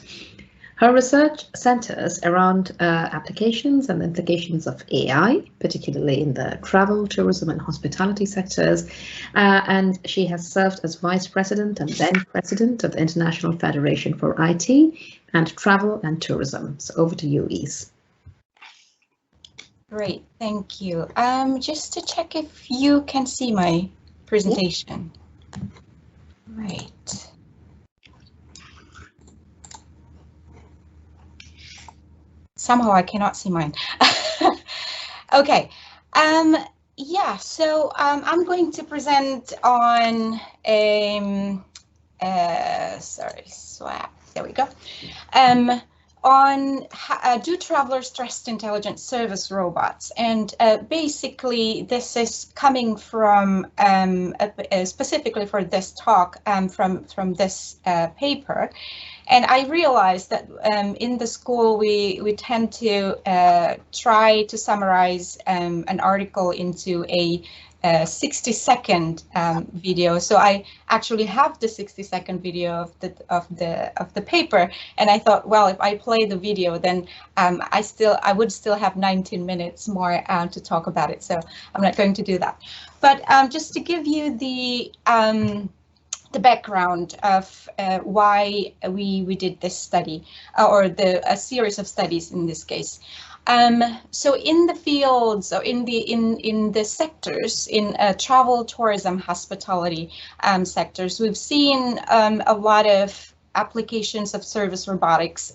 Her research centers around applications and implications of AI, particularly in the travel, tourism and hospitality sectors, and she has served as Vice President and then President of the International Federation for IT and Travel and Tourism. So over to you, Iis. Great, thank you. Just to check if you can see my presentation. Right. Somehow I cannot see mine. Okay. Yeah, so I'm going to present on sorry, swap. There we go. On do travelers trust intelligent service robots? And basically, this is coming from specifically for this talk from this paper. And I realized that in the school we tend to try to summarize an article into a 60-second video. So I actually have the 60-second video of the paper, and I thought, well, if I play the video, then I would still have 19 minutes more to talk about it. So I'm not going to do that. But just to give you the background of why we did this study, or a series of studies in this case. So in the fields, or in the sectors, in travel, tourism, hospitality sectors, we've seen a lot of applications of service robotics.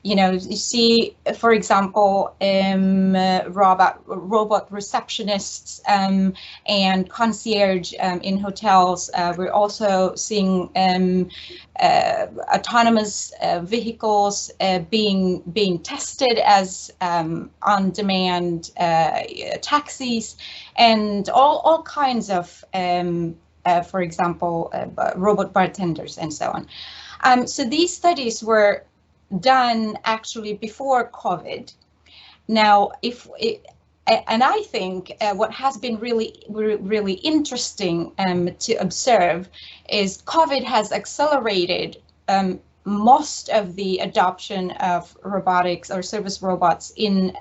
You know, you see, for example, robot receptionists and concierge in hotels. We're also seeing autonomous vehicles being tested as on-demand taxis, and all kinds of, for example, robot bartenders and so on. So these studies were done actually before COVID. Now, and I think what has been really interesting to observe is COVID has accelerated most of the adoption of robotics or service robots in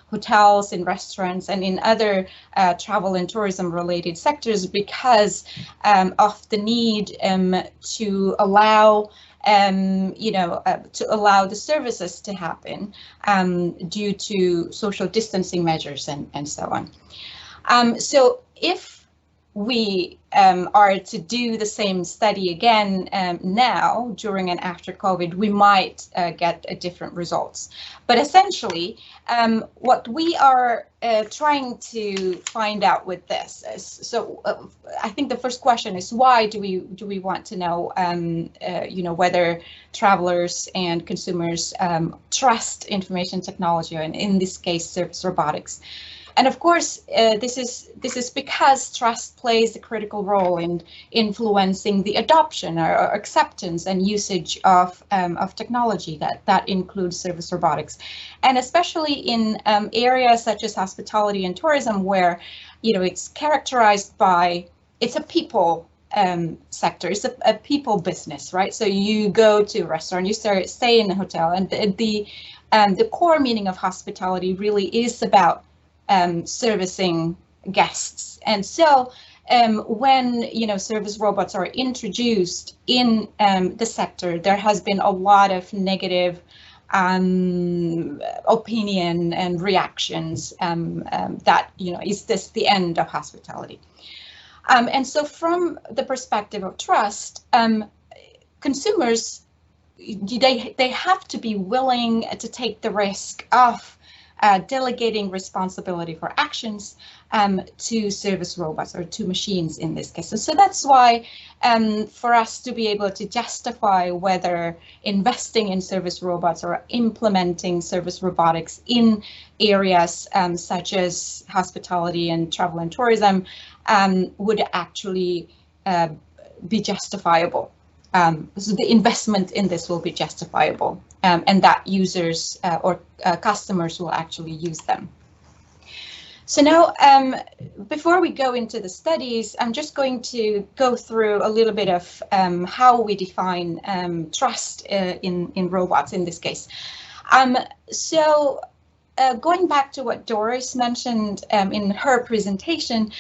hotels, in restaurants, and in other travel and tourism related sectors because of the need to allow to allow the services to happen due to social distancing measures and so on. So if we are to do the same study again now during and after COVID, we might get different results. But essentially, what we are trying to find out with this is, so I think the first question is, why do we want to know, whether travelers and consumers trust information technology, and in this case, service robotics? And of course, this is because trust plays a critical role in influencing the adoption or acceptance and usage of technology that includes service robotics, and especially in areas such as hospitality and tourism, where it's characterized by, it's a people sector, it's a people business, right? So you go to a restaurant, you stay in a hotel, and the core meaning of hospitality really is about servicing guests. And so when service robots are introduced in the sector, there has been a lot of negative opinion and reactions that is this the end of hospitality? And so from the perspective of trust, consumers, they have to be willing to take the risk of delegating responsibility for actions to service robots, or to machines in this case. So that's why for us to be able to justify whether investing in service robots or implementing service robotics in areas such as hospitality and travel and tourism would actually be justifiable. So the investment in this will be justifiable, and that users or customers will actually use them. So now, before we go into the studies, I'm just going to go through a little bit of how we define trust in robots in this case. Going back to what Doris mentioned in her presentation,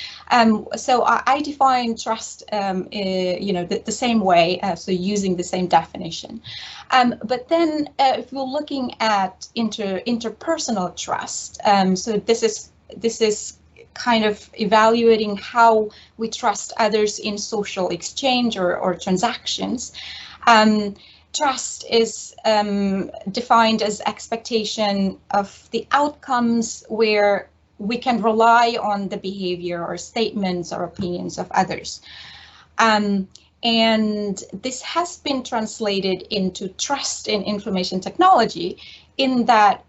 so I define trust, the same way, so using the same definition. But then, if we're looking at interpersonal trust, so this is kind of evaluating how we trust others in social exchange or transactions. Trust is defined as expectation of the outcomes where we can rely on the behavior or statements or opinions of others. And this has been translated into trust in information technology, in that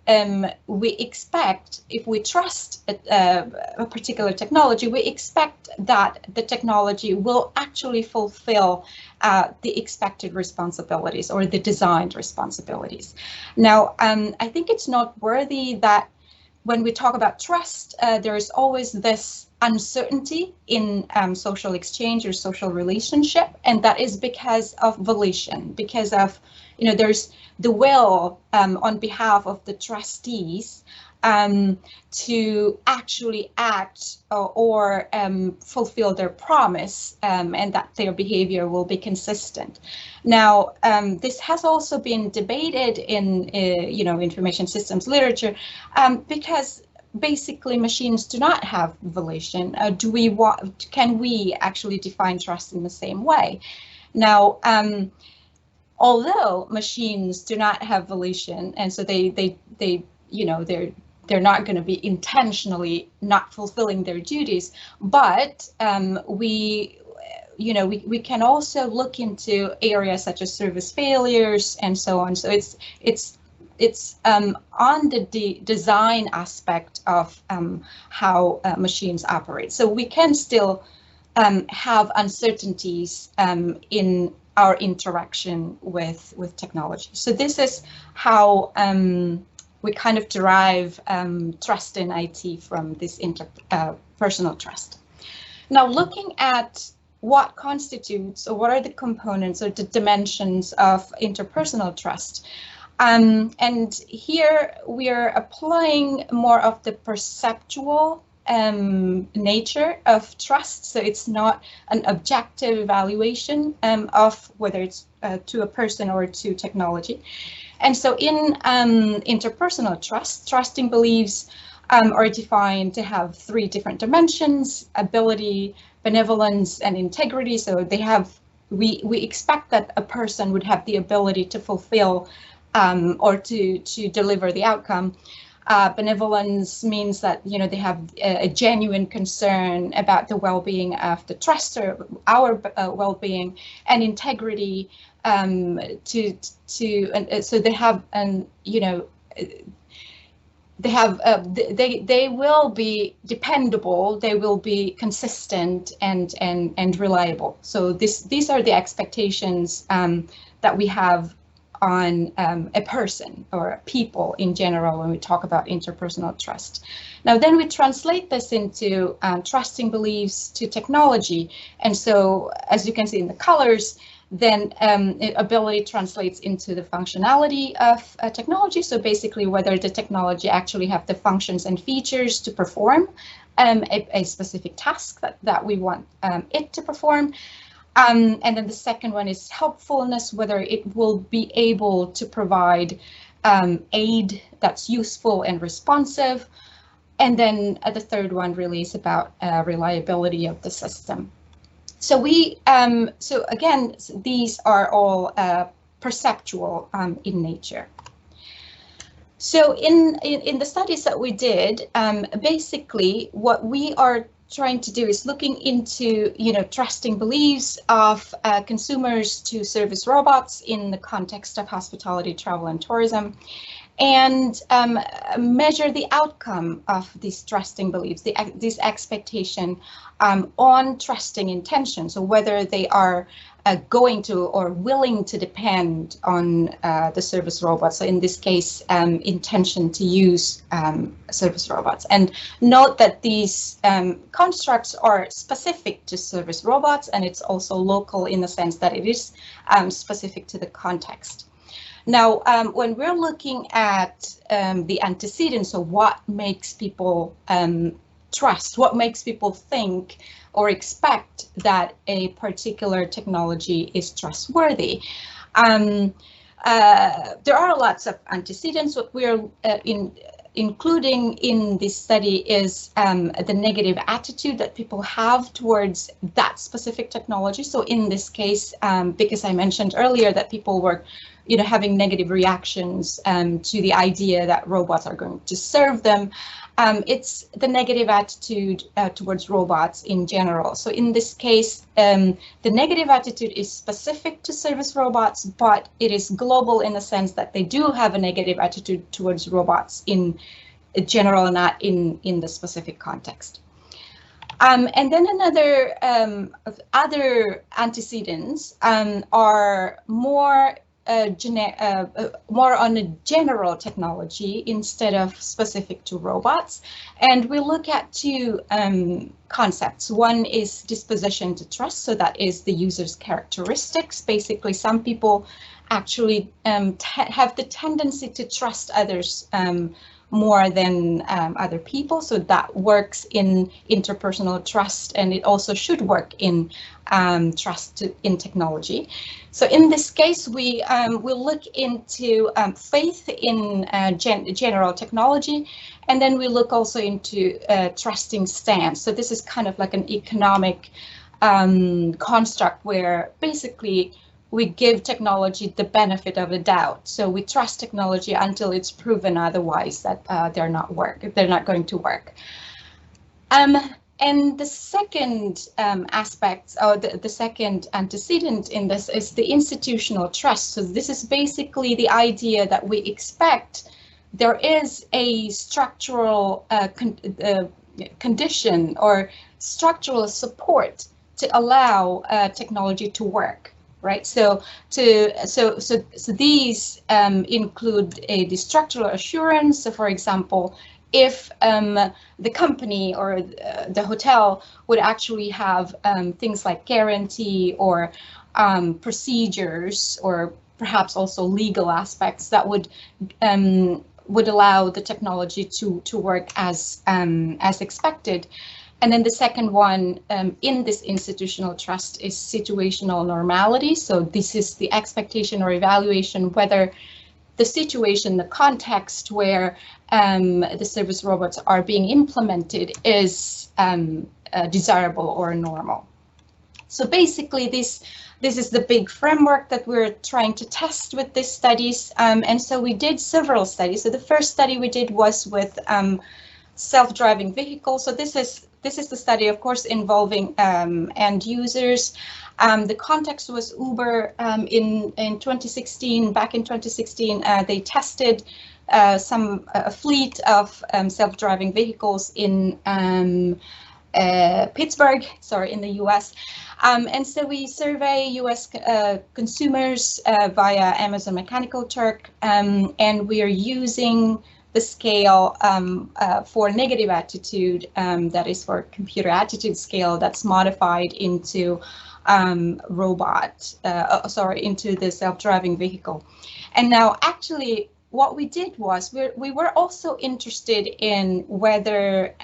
we expect, if we trust a particular technology, we expect that the technology will actually fulfill the expected responsibilities or the designed responsibilities. Now, I think it's noteworthy that when we talk about trust, there is always this uncertainty in social exchange or social relationship, and that is because of volition, because of, there's the will on behalf of the trustees to actually act or fulfill their promise, and that their behavior will be consistent. Now, this has also been debated in information systems literature, because basically machines do not have volition. Can we actually define trust in the same way? Now, although machines do not have volition, and so they're not going to be intentionally not fulfilling their duties, but we can also look into areas such as service failures and so on. So it's on the design aspect of how machines operate. So we can still have uncertainties in our interaction with technology. So this is how we kind of derive trust in IT from this interpersonal trust. Now, looking at what constitutes, or what are the components or the dimensions of interpersonal trust, and here we are applying more of the perceptual nature of trust. So it's not an objective evaluation of whether it's to a person or to technology. And so in interpersonal trust, trusting beliefs are defined to have three different dimensions: ability, benevolence and integrity. So they have, we expect that a person would have the ability to fulfill or to deliver the outcome. Benevolence means that, you know, they have a genuine concern about the well-being of the truster, our well-being, and integrity. So they have, you know, they will be dependable, they will be consistent and reliable. So these are the expectations that we have on a person or people in general when we talk about interpersonal trust. Now then we translate this into trusting beliefs to technology. And so as you can see in the colors, then ability translates into the functionality of technology. So basically whether the technology actually have the functions and features to perform a specific task that we want it to perform. And then the second one is helpfulness, whether it will be able to provide aid that's useful and responsive. And then the third one really is about reliability of the system. So so again, these are all perceptual in nature. So in the studies that we did, basically what we are trying to do is looking into, you know, trusting beliefs of consumers to service robots in the context of hospitality, travel, and tourism, and measure the outcome of these trusting beliefs, this expectation on trusting intention. So whether they are going to or willing to depend on the service robots. So in this case, intention to use service robots. And note that these constructs are specific to service robots, and it's also local in the sense that it is specific to the context. Now, when we're looking at the antecedents, so what makes people trust, what makes people think or expect that a particular technology is trustworthy. There are lots of antecedents. What we're including in this study is the negative attitude that people have towards that specific technology. So in this case, because I mentioned earlier that people were, you know, having negative reactions to the idea that robots are going to serve them. It's the negative attitude towards robots in general. So in this case, the negative attitude is specific to service robots, but it is global in the sense that they do have a negative attitude towards robots in general, not in the specific context. And then another other antecedents are more more on a general technology instead of specific to robots. And we look at two concepts. One is disposition to trust, so that is the user's characteristics. Basically, some people actually have the tendency to trust others more than other people, so that works in interpersonal trust, and it also should work in trust in technology. So in this case, we will look into faith in general technology, and then we look also into trusting stance. So this is kind of like an economic construct where basically we give technology the benefit of the doubt. So we trust technology until it's proven otherwise that they're not going to work. And the second aspect, or the second antecedent in this, is the institutional trust. So this is basically the idea that we expect there is a structural condition or structural support to allow technology to work. Right, so these include the structural assurance. So, for example, if the company or the hotel would actually have things like guarantee or procedures, or perhaps also legal aspects that would allow the technology to work as expected. And then the second one in this institutional trust is situational normality. So this is the expectation or evaluation whether the situation, the context where the service robots are being implemented is desirable or normal. So basically this is the big framework that we're trying to test with these studies. And so we did several studies. So the first study we did was with self-driving vehicles. So this is the study, of course, involving end users. The context was Uber in 2016. Back in 2016, they tested a fleet of self-driving vehicles in Pittsburgh, in the US. And so we survey US consumers via Amazon Mechanical Turk, and we are using the scale for negative attitude, that is for computer attitude scale, that's modified into into the self-driving vehicle. And now actually what we did was we were also interested in whether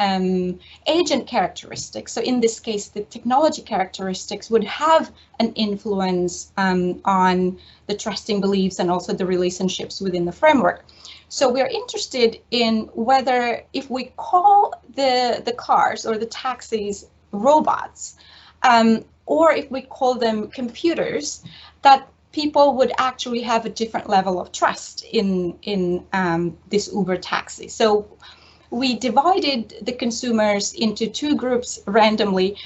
agent characteristics, so in this case the technology characteristics, would have an influence on the trusting beliefs and also the relationships within the framework. So we're interested in whether if we call the cars or the taxis robots, or if we call them computers, that people would actually have a different level of trust in this Uber taxi. So we divided the consumers into two groups randomly.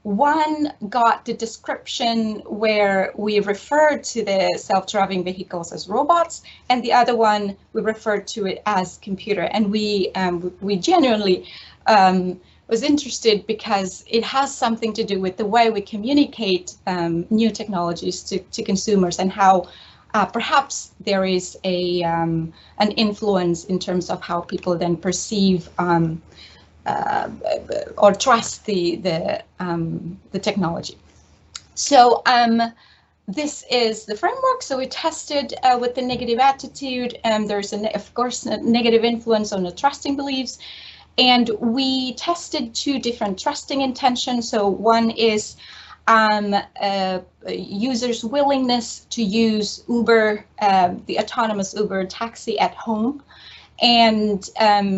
One got the description where we referred to the self-driving vehicles as robots, and the other one we referred to it as computer. And we genuinely was interested because it has something to do with the way we communicate new technologies to consumers, and how perhaps there is an influence in terms of how people then perceive or trust the technology. So this is the framework. So we tested with the negative attitude, and there's of course a negative influence on the trusting beliefs. And we tested two different trusting intentions. So one is users' willingness to use Uber, the autonomous Uber taxi at home. And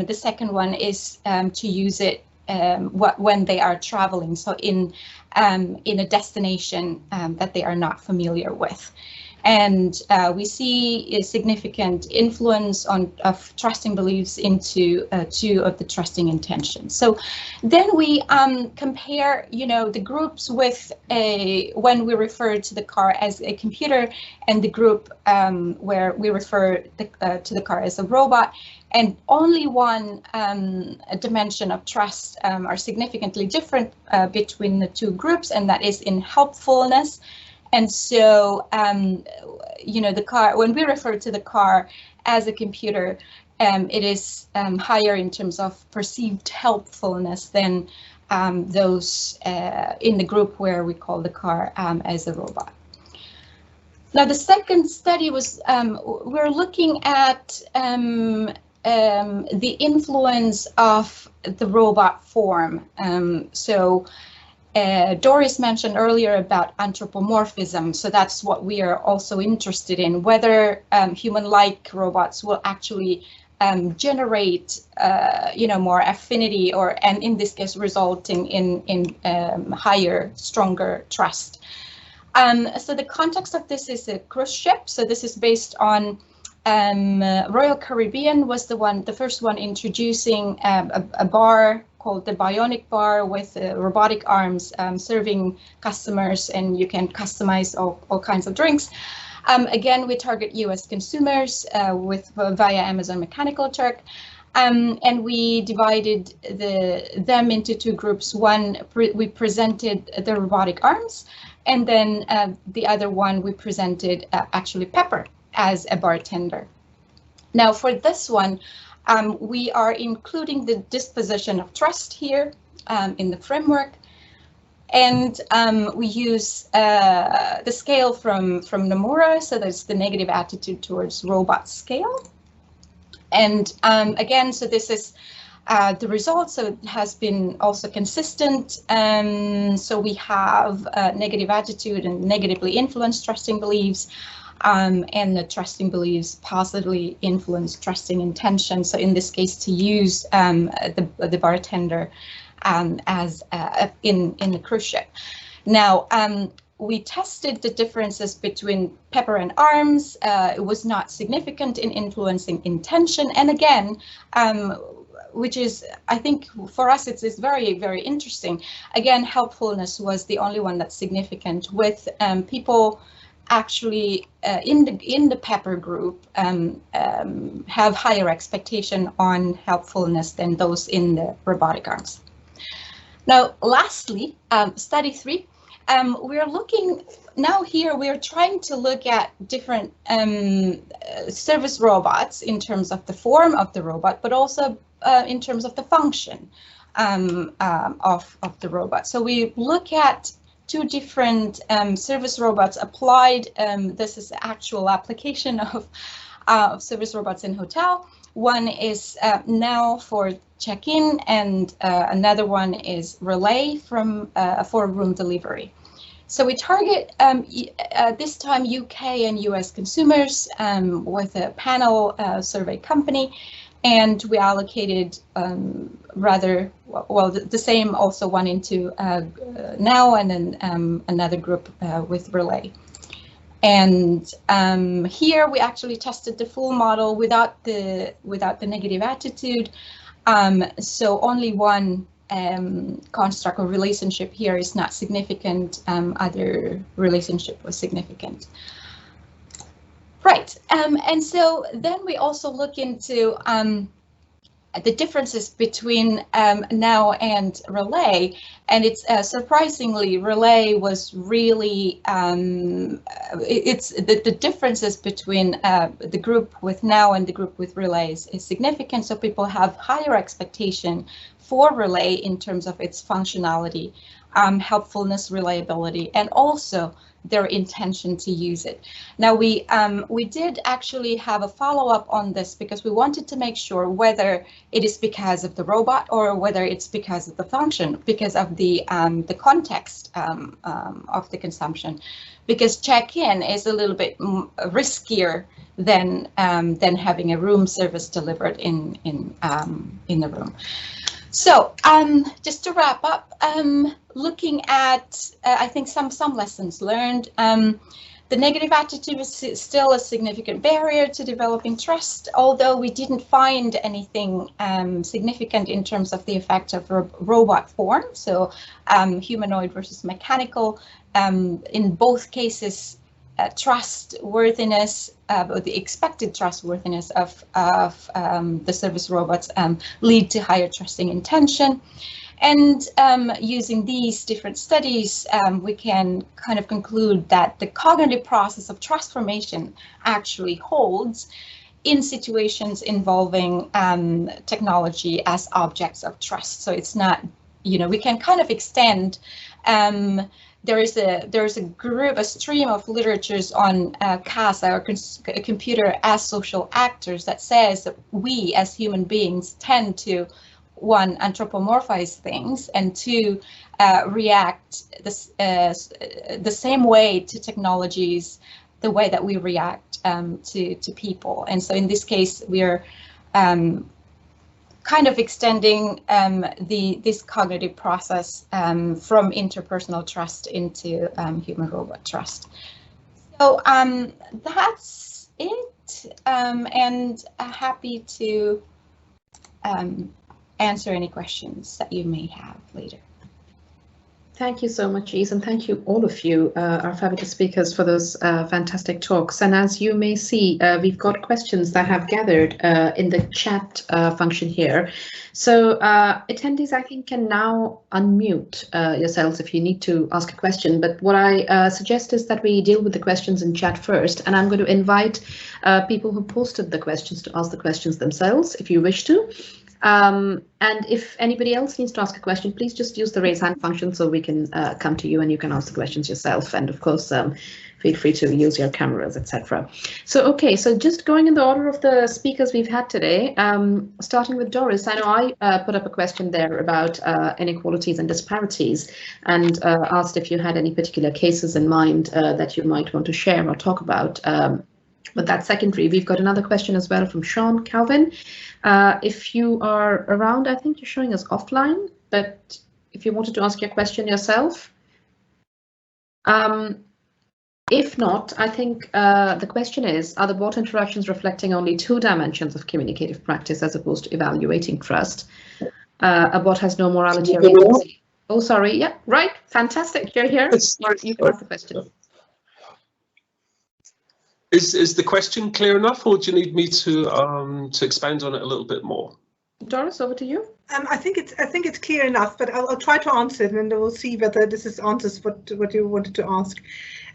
the second one is to use it when they are traveling, so in a destination that they are not familiar with. And we see a significant influence of trusting beliefs into two of the trusting intentions. So then we compare, the groups with when we refer to the car as a computer, and the group where we refer to the car as a robot. And only one dimension of trust are significantly different between the two groups, and that is in helpfulness. And so, the car, when we refer to the car as a computer, it is higher in terms of perceived helpfulness than those in the group where we call the car as a robot. Now, the second study was, we're looking at the influence of the robot form. Doris mentioned earlier about anthropomorphism, so that's what we are also interested in, whether human-like robots will actually generate, more affinity, and in this case, resulting in higher, stronger trust. So the context of this is a cruise ship. So this is based on Royal Caribbean was the first one introducing a bar called the Bionic Bar with robotic arms serving customers, and you can customize all kinds of drinks. Again, we target US consumers via Amazon Mechanical Turk, and we divided them into two groups. One, we presented the robotic arms, and then the other one we presented actually Pepper as a bartender. Now for this one, we are including the disposition of trust here in the framework, and we use the scale from Nomura, so that's the negative attitude towards robot scale. And again, so this is the results, so it has been also consistent. So we have negative attitude and negatively influenced trusting beliefs. and the trusting beliefs positively influence trusting intention. So in this case, to use the bartender as in the cruise ship. Now, we tested the differences between pepper and arms. It was not significant in influencing intention. And again, which is, I think for us, it's very, very interesting. Again, helpfulness was the only one that's significant, with people actually in the pepper group have higher expectation on helpfulness than those in the robotic arms. Now, lastly, study 3. We're looking now here, we're trying to look at different service robots in terms of the form of the robot, but also in terms of the function of the robot. So we look at 2 different service robots applied. This is the actual application of service robots in hotel. One is now for check-in, and another one is relay for room delivery. So we target this time UK and US consumers with a panel survey company, and we allocated rather well the same, also one into now, and then another group with relay. And here we actually tested the full model without the negative attitude. So only one construct or relationship here is not significant. Other relationship was significant. Right, and so then we also look into the differences between now and relay, and it's surprisingly, relay was really it's the differences between the group with now and the group with relays is significant. So people have higher expectation for relay in terms of its functionality, helpfulness, reliability, and also their intention to use it. Now we did actually have a follow-up on this because we wanted to make sure whether it is because of the robot or whether it's because of the function, because of the context of the consumption, because check-in is a little bit riskier than having a room service delivered in the room. So just to wrap up, looking at, I think some lessons learned. The negative attitude is still a significant barrier to developing trust, although we didn't find anything significant in terms of the effect of robot form, so humanoid versus mechanical. In both cases, trustworthiness, or the expected trustworthiness of the service robots lead to higher trusting intention. And using these different studies, we can kind of conclude that the cognitive process of trust formation actually holds in situations involving technology as objects of trust. So it's not, we can kind of extend. There is a stream of literatures on CAS, or computer as social actors, that says that we as human beings tend to, 1, anthropomorphize things, and 2, react the same way to technologies, the way that we react to people. And so in this case, we're kind of extending this cognitive process from interpersonal trust into human-robot trust. So that's it, and happy to answer any questions that you may have later. Thank you so much, Iis, and thank you all of you, our fabulous speakers, for those fantastic talks. And as you may see, we've got questions that have gathered in the chat function here. So attendees, I think, can now unmute yourselves if you need to ask a question. But what I suggest is that we deal with the questions in chat first, and I'm going to invite people who posted the questions to ask the questions themselves, if you wish to. And if anybody else needs to ask a question, please just use the raise hand function so we can come to you and you can ask the questions yourself. And of course, feel free to use your cameras, etc. So, okay, so just going in the order of the speakers we've had today, starting with Doris. I know I put up a question there about inequalities and disparities and asked if you had any particular cases in mind that you might want to share or talk about. But that's secondary. We've got another question as well from Sean Calvin. If you are around, I think you're showing us offline, but if you wanted to ask your question yourself. If not, I think the question is, are the bot interactions reflecting only 2 dimensions of communicative practice as opposed to evaluating trust? A bot has no morality or agency. Oh, sorry. Yeah, right. Fantastic. You're here. You can ask the question. Is the question clear enough, or do you need me to expand on it a little bit more? Doris, over to you. I think it's clear enough, but I'll try to answer it, and then we'll see whether this answers what you wanted to ask.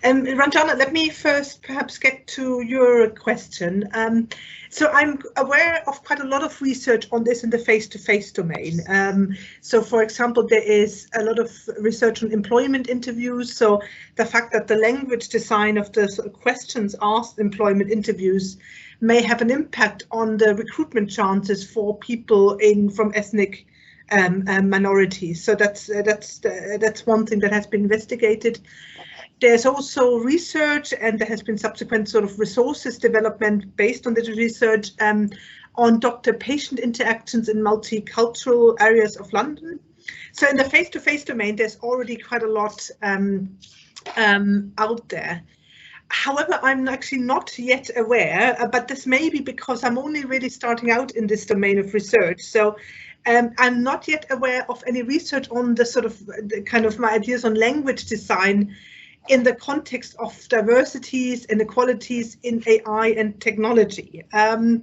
Ranjana, let me first perhaps get to your question. So I'm aware of quite a lot of research on this in the face-to-face domain. So, for example, there is a lot of research on employment interviews. So the fact that the language design of the questions asked employment interviews may have an impact on the recruitment chances for people from ethnic minorities. So that's one thing that has been investigated. There's also research, and there has been subsequent sort of resources development based on this research on doctor-patient interactions in multicultural areas of London. So in the face-to-face domain, there's already quite a lot out there. However, I'm actually not yet aware, but this may be because I'm only really starting out in this domain of research. So I'm not yet aware of any research on the kind of my ideas on language design in the context of diversities, inequalities in AI and technology. So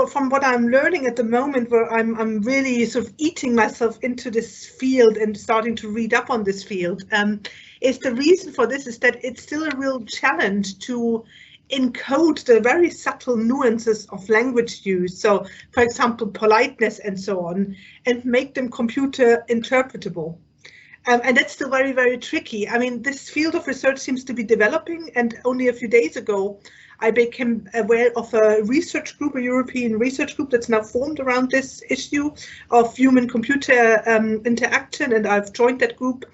from what I'm learning at the moment, where I'm really sort of eating myself into this field and starting to read up on this field, is the reason for this is that it's still a real challenge to encode the very subtle nuances of language use. So, for example, politeness and so on, and make them computer interpretable. And that's still very, very tricky. I mean, this field of research seems to be developing, and only a few days ago, I became aware of a research group, a European research group that's now formed around this issue of human-computer interaction, and I've joined that group.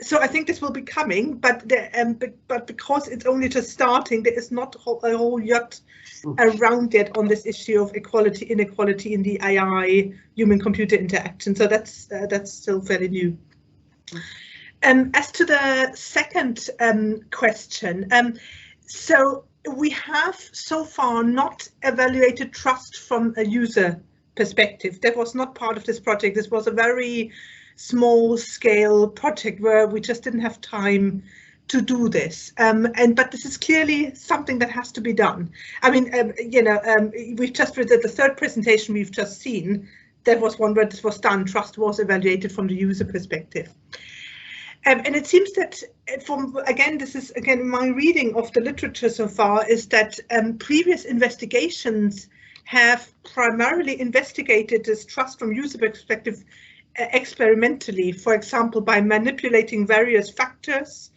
So I think this will be coming, but because it's only just starting, there is not a whole lot around yet on this issue of inequality in the AI human-computer interaction. So that's still fairly new. As to the second question, so we have so far not evaluated trust from a user perspective. That was not part of this project. This was a very small scale project where we just didn't have time to do this. But this is clearly something that has to be done. I mean, we've just read that the third presentation we've just seen, there was one where this was done. Trust was evaluated from the user perspective. And it seems that this is my reading of the literature so far, is that previous investigations have primarily investigated this trust from user perspective experimentally, for example, by manipulating various factors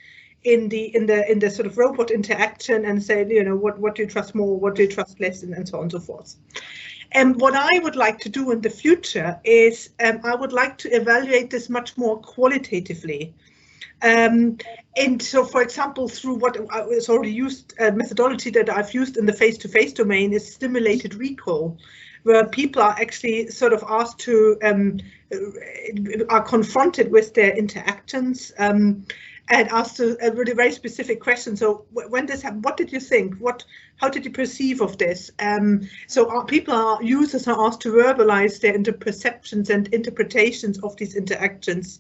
in the sort of robot interaction and say, what do you trust more, what do you trust less, and so on and so forth. And what I would like to do in the future is I would like to evaluate this much more qualitatively. And so, for example, through what is already used, methodology that I've used in the face-to-face domain is stimulated recall, where people are actually sort of asked to, are confronted with their interactions and asked a really very specific question. So when this happened, what did you think? How did you perceive of this? So users are asked to verbalize their perceptions and interpretations of these interactions,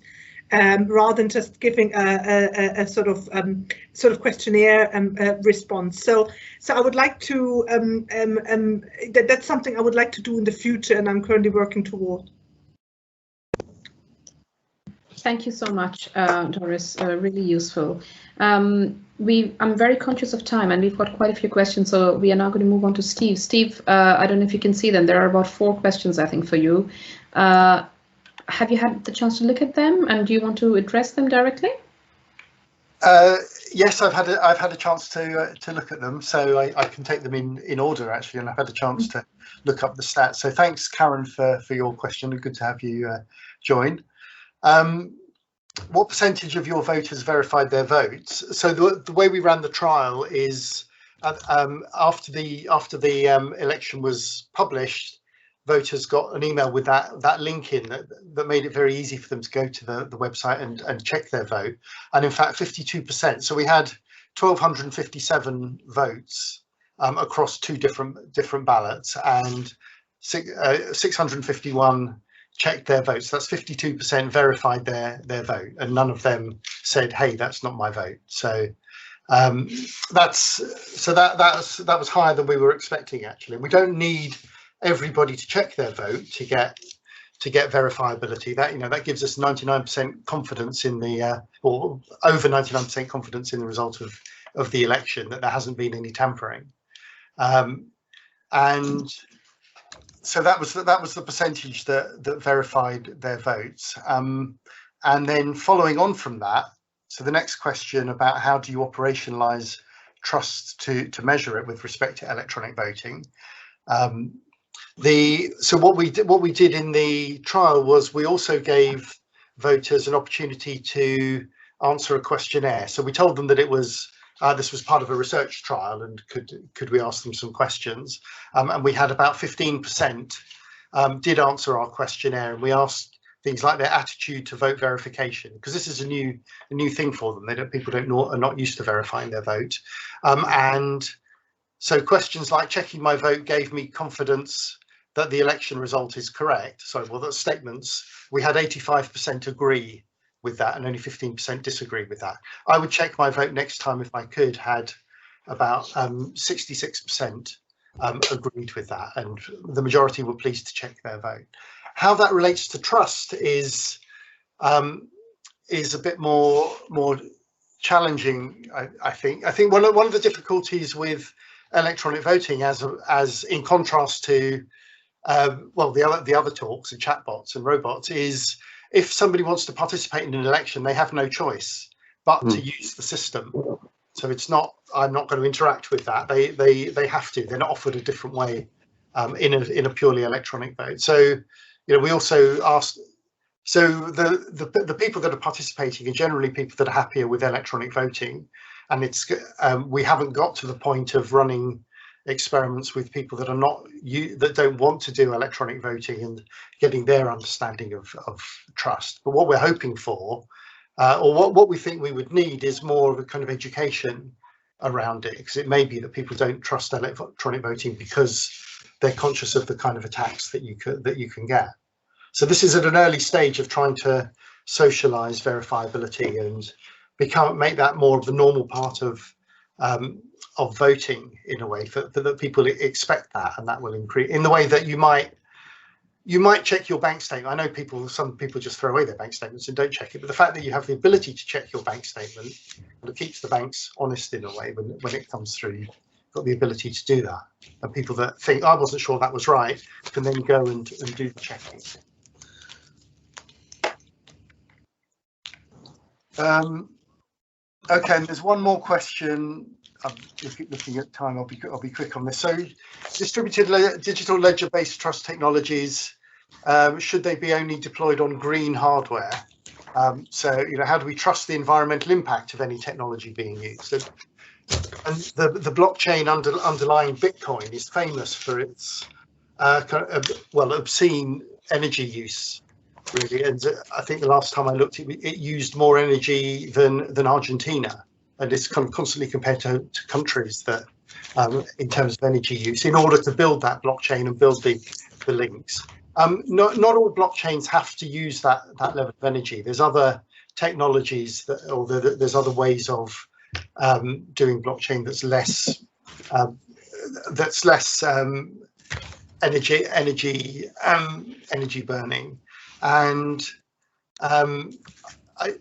rather than just giving a sort of questionnaire response. So I would like to that's something I would like to do in the future, and I'm currently working toward. Thank you so much, Doris. Really useful. I'm very conscious of time, and we've got quite a few questions, so we are now going to move on to Steve. Steve, I don't know if you can see them. There are about 4 questions, I think, for you. Have you had the chance to look at them, and do you want to address them directly? Yes, I've had a chance to look at them, so I can take them in order actually, and I've had a chance to look up the stats. So thanks, Karen, for your question. Good to have you join. What percentage of your voters verified their votes? So the way we ran the trial is after the election was published, voters got an email with that link in that made it very easy for them to go to the website and check their vote. And in fact, 52%. So we had 1,257 votes across 2 different ballots, and 651 checked their votes. That's 52% verified their vote, and none of them said, "Hey, that's not my vote." So that was higher than we were expecting actually. We don't need everybody to check their vote to get verifiability. That gives us 99% confidence in the or over 99% confidence in the result of the election, that there hasn't been any tampering. And so that was the percentage that verified their votes. And then following on from that, so the next question about how do you operationalize trust to measure it with respect to electronic voting. So what we did in the trial was we also gave voters an opportunity to answer a questionnaire. So we told them that it was this was part of a research trial, and could we ask them some questions? And we had about 15% did answer our questionnaire, and we asked things like their attitude to vote verification, because this is a new thing for them. People are not used to verifying their vote, and so questions like checking my vote gave me confidence that the election result is correct. So, well, the statements, we had 85% agree with that and only 15% disagree with that. I would check my vote next time if I could, had about 66% agreed with that, and the majority were pleased to check their vote. How that relates to trust is a bit more challenging, I think. I think one of the difficulties with electronic voting, as in contrast to well, the other talks and chatbots and robots, is if somebody wants to participate in an election, they have no choice but to use the system. So it's not, I'm not going to interact with that. They have to. They're not offered a different way in a purely electronic vote. So we also asked. So the people that are participating are generally people that are happier with electronic voting, and it's we haven't got to the point of running experiments with people that are not that don't want to do electronic voting and getting their understanding of trust. But what we're hoping for, or what we think we would need, is more of a kind of education around it, because it may be that people don't trust electronic voting because they're conscious of the kind of attacks that you can get. So this is at an early stage of trying to socialize verifiability and make that more of the normal part of voting, in a way that people expect that, and that will increase in the way that you might check your bank statement. I know some people just throw away their bank statements and don't check it, but the fact that you have the ability to check your bank statement, it keeps the banks honest in a way when it comes through. You've got the ability to do that, and people that think I wasn't sure that was right can then go and do the checking. Okay, and there's one more question. I'm looking at time. I'll be quick on this. So, distributed digital ledger-based trust technologies, should they be only deployed on green hardware? So, how do we trust the environmental impact of any technology being used? And the blockchain underlying Bitcoin is famous for its obscene energy use, really. And I think the last time I looked, it used more energy than Argentina. And it's kind of constantly compared to countries that, in terms of energy use, in order to build that blockchain and build the links. Not all blockchains have to use that level of energy. There's other technologies there's other ways of doing blockchain that's less energy burning, and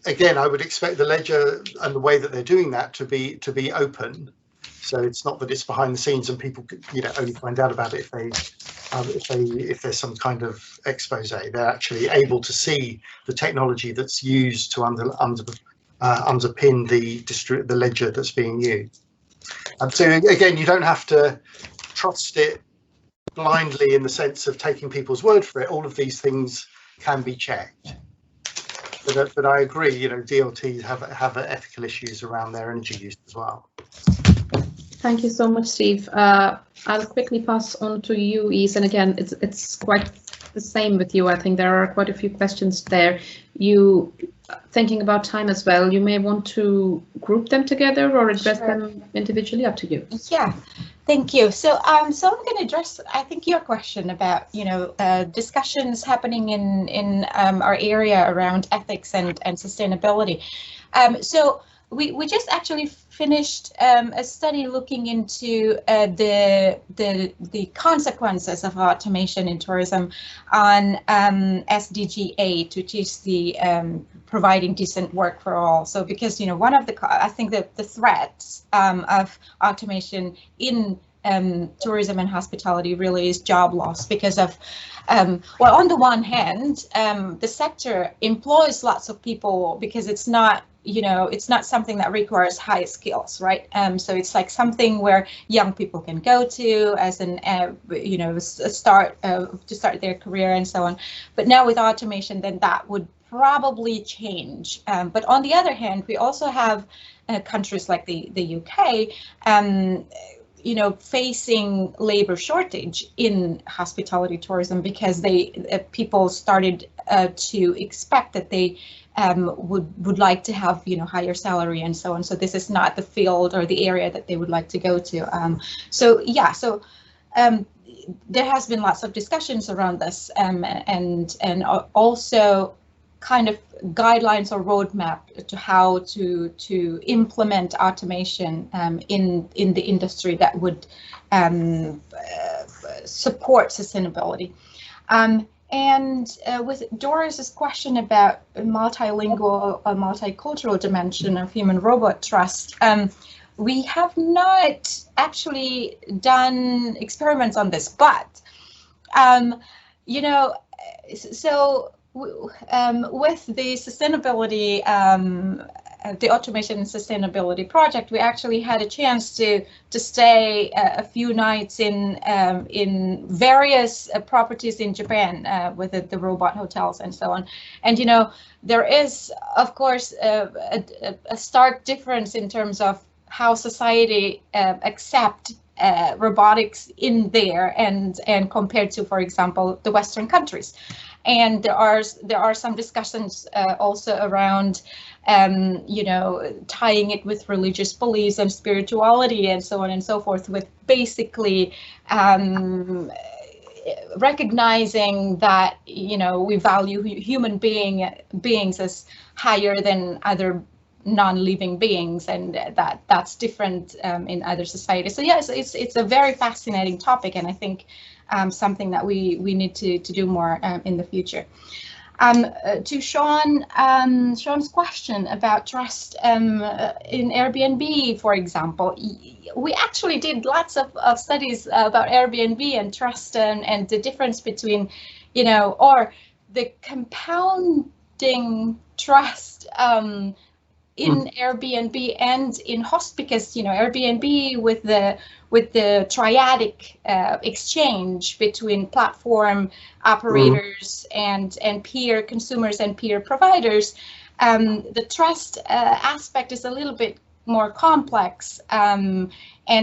again, I would expect the ledger and the way that they're doing that to be open. So it's not that it's behind the scenes and people could, only find out about it if there's some kind of expose. They're actually able to see the technology that's used to underpin the ledger that's being used. And so again, you don't have to trust it blindly in the sense of taking people's word for it. All of these things can be checked. But I agree, DLTs have ethical issues around their energy use as well. Thank you so much, Steve. I'll quickly pass on to you, Iis, and again, it's quite the same with you. I think there are quite a few questions there. You thinking about time as well, you may want to group them together or address them individually, up to you. Yeah, thank you. So I'm going to address, I think, your question about, discussions happening in our area around ethics and sustainability. So we just actually finished a study looking into the consequences of automation in tourism on SDG 8, which is the providing decent work for all. So because one of I think the threats of automation in tourism and hospitality really is job loss because of well, on the one hand, the sector employs lots of people because it's not it's not something that requires high skills, right? So it's like something where young people can go to as an, a start to start their career and so on. But now with automation, then that would probably change. But on the other hand, we also have countries like the UK, facing labor shortage in hospitality tourism because people started to expect that they would like to have higher salary and so on. So this is not the field or the area that they would like to go to. So there has been lots of discussions around this and also kind of guidelines or roadmap to how to implement automation in the industry that would support sustainability. And with Doris's question about multilingual, multicultural dimension of human-robot trust, we have not actually done experiments on this, but with the sustainability, the automation and sustainability project, we actually had a chance to stay a few nights in various properties in Japan with the robot hotels and so on. And there is, of course, a stark difference in terms of how society accept robotics in there and compared to, for example, the Western countries. And there are some discussions also around, tying it with religious beliefs and spirituality and so on and so forth, with basically recognizing that, we value human beings as higher than other non-living beings, and that's different in other societies. So yes, it's a very fascinating topic, and I think something that we need to do more in the future. To Sean's question about trust in Airbnb, for example, we actually did lots of studies about Airbnb and trust and the difference between, or the compounding trust in Airbnb and in host, because Airbnb with the triadic exchange between platform operators and peer consumers and peer providers, the trust aspect is a little bit more complex. And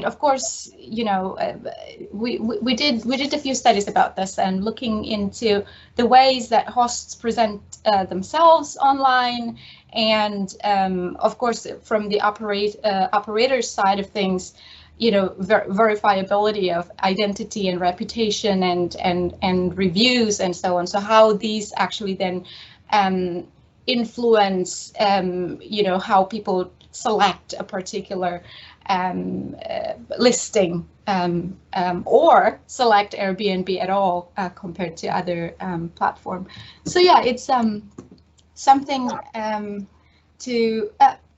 of course, we did a few studies about this and looking into the ways that hosts present themselves online, and of course, from the operator's side of things, verifiability of identity and reputation and reviews and so on. So how these actually then influence, how people select a particular listing or select Airbnb at all compared to other platform. So yeah, it's something to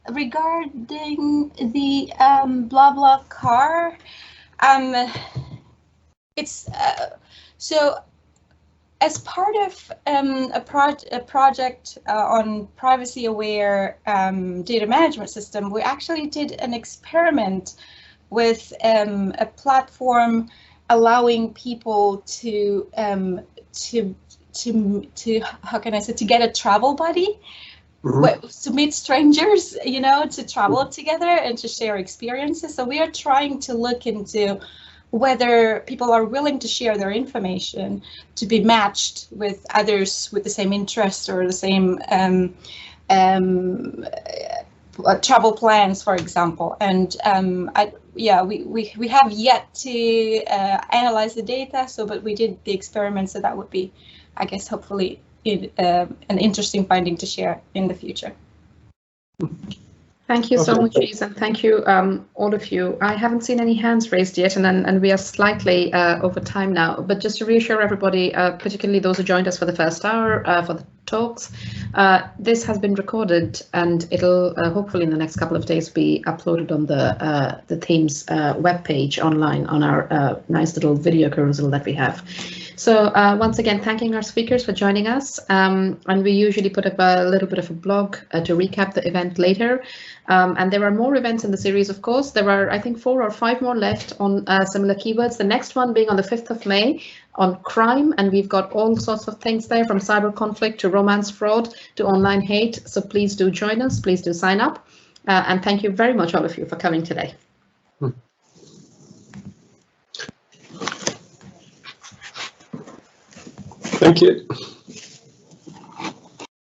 regarding the blah blah car. It's so as part of a project on privacy-aware data management system, we actually did an experiment with a platform allowing people to how can I say, to get a travel buddy, to meet strangers, you know, to travel together and to share experiences. So we are trying to look into whether people are willing to share their information to be matched with others with the same interest or the same travel plans, for example. And we have yet to analyze the data, but we did the experiment, so that would be, I guess, hopefully an interesting finding to share in the future. Thank you so much, Iis, and thank you, all of you. I haven't seen any hands raised yet, and we are slightly over time now. But just to reassure everybody, particularly those who joined us for the first hour for the talks, this has been recorded, and it'll hopefully in the next couple of days be uploaded on the theme's webpage online on our nice little video carousel that we have. So once again, thanking our speakers for joining us, and we usually put up a little bit of a blog to recap the event later. And there are more events in the series, of course. There are, I think, 4 or 5 more left on similar keywords. The next one being on the 5th of May on crime, and we've got all sorts of things there, from cyber conflict to romance fraud to online hate. So please do join us, please do sign up. And thank you very much, all of you, for coming today. Thank you.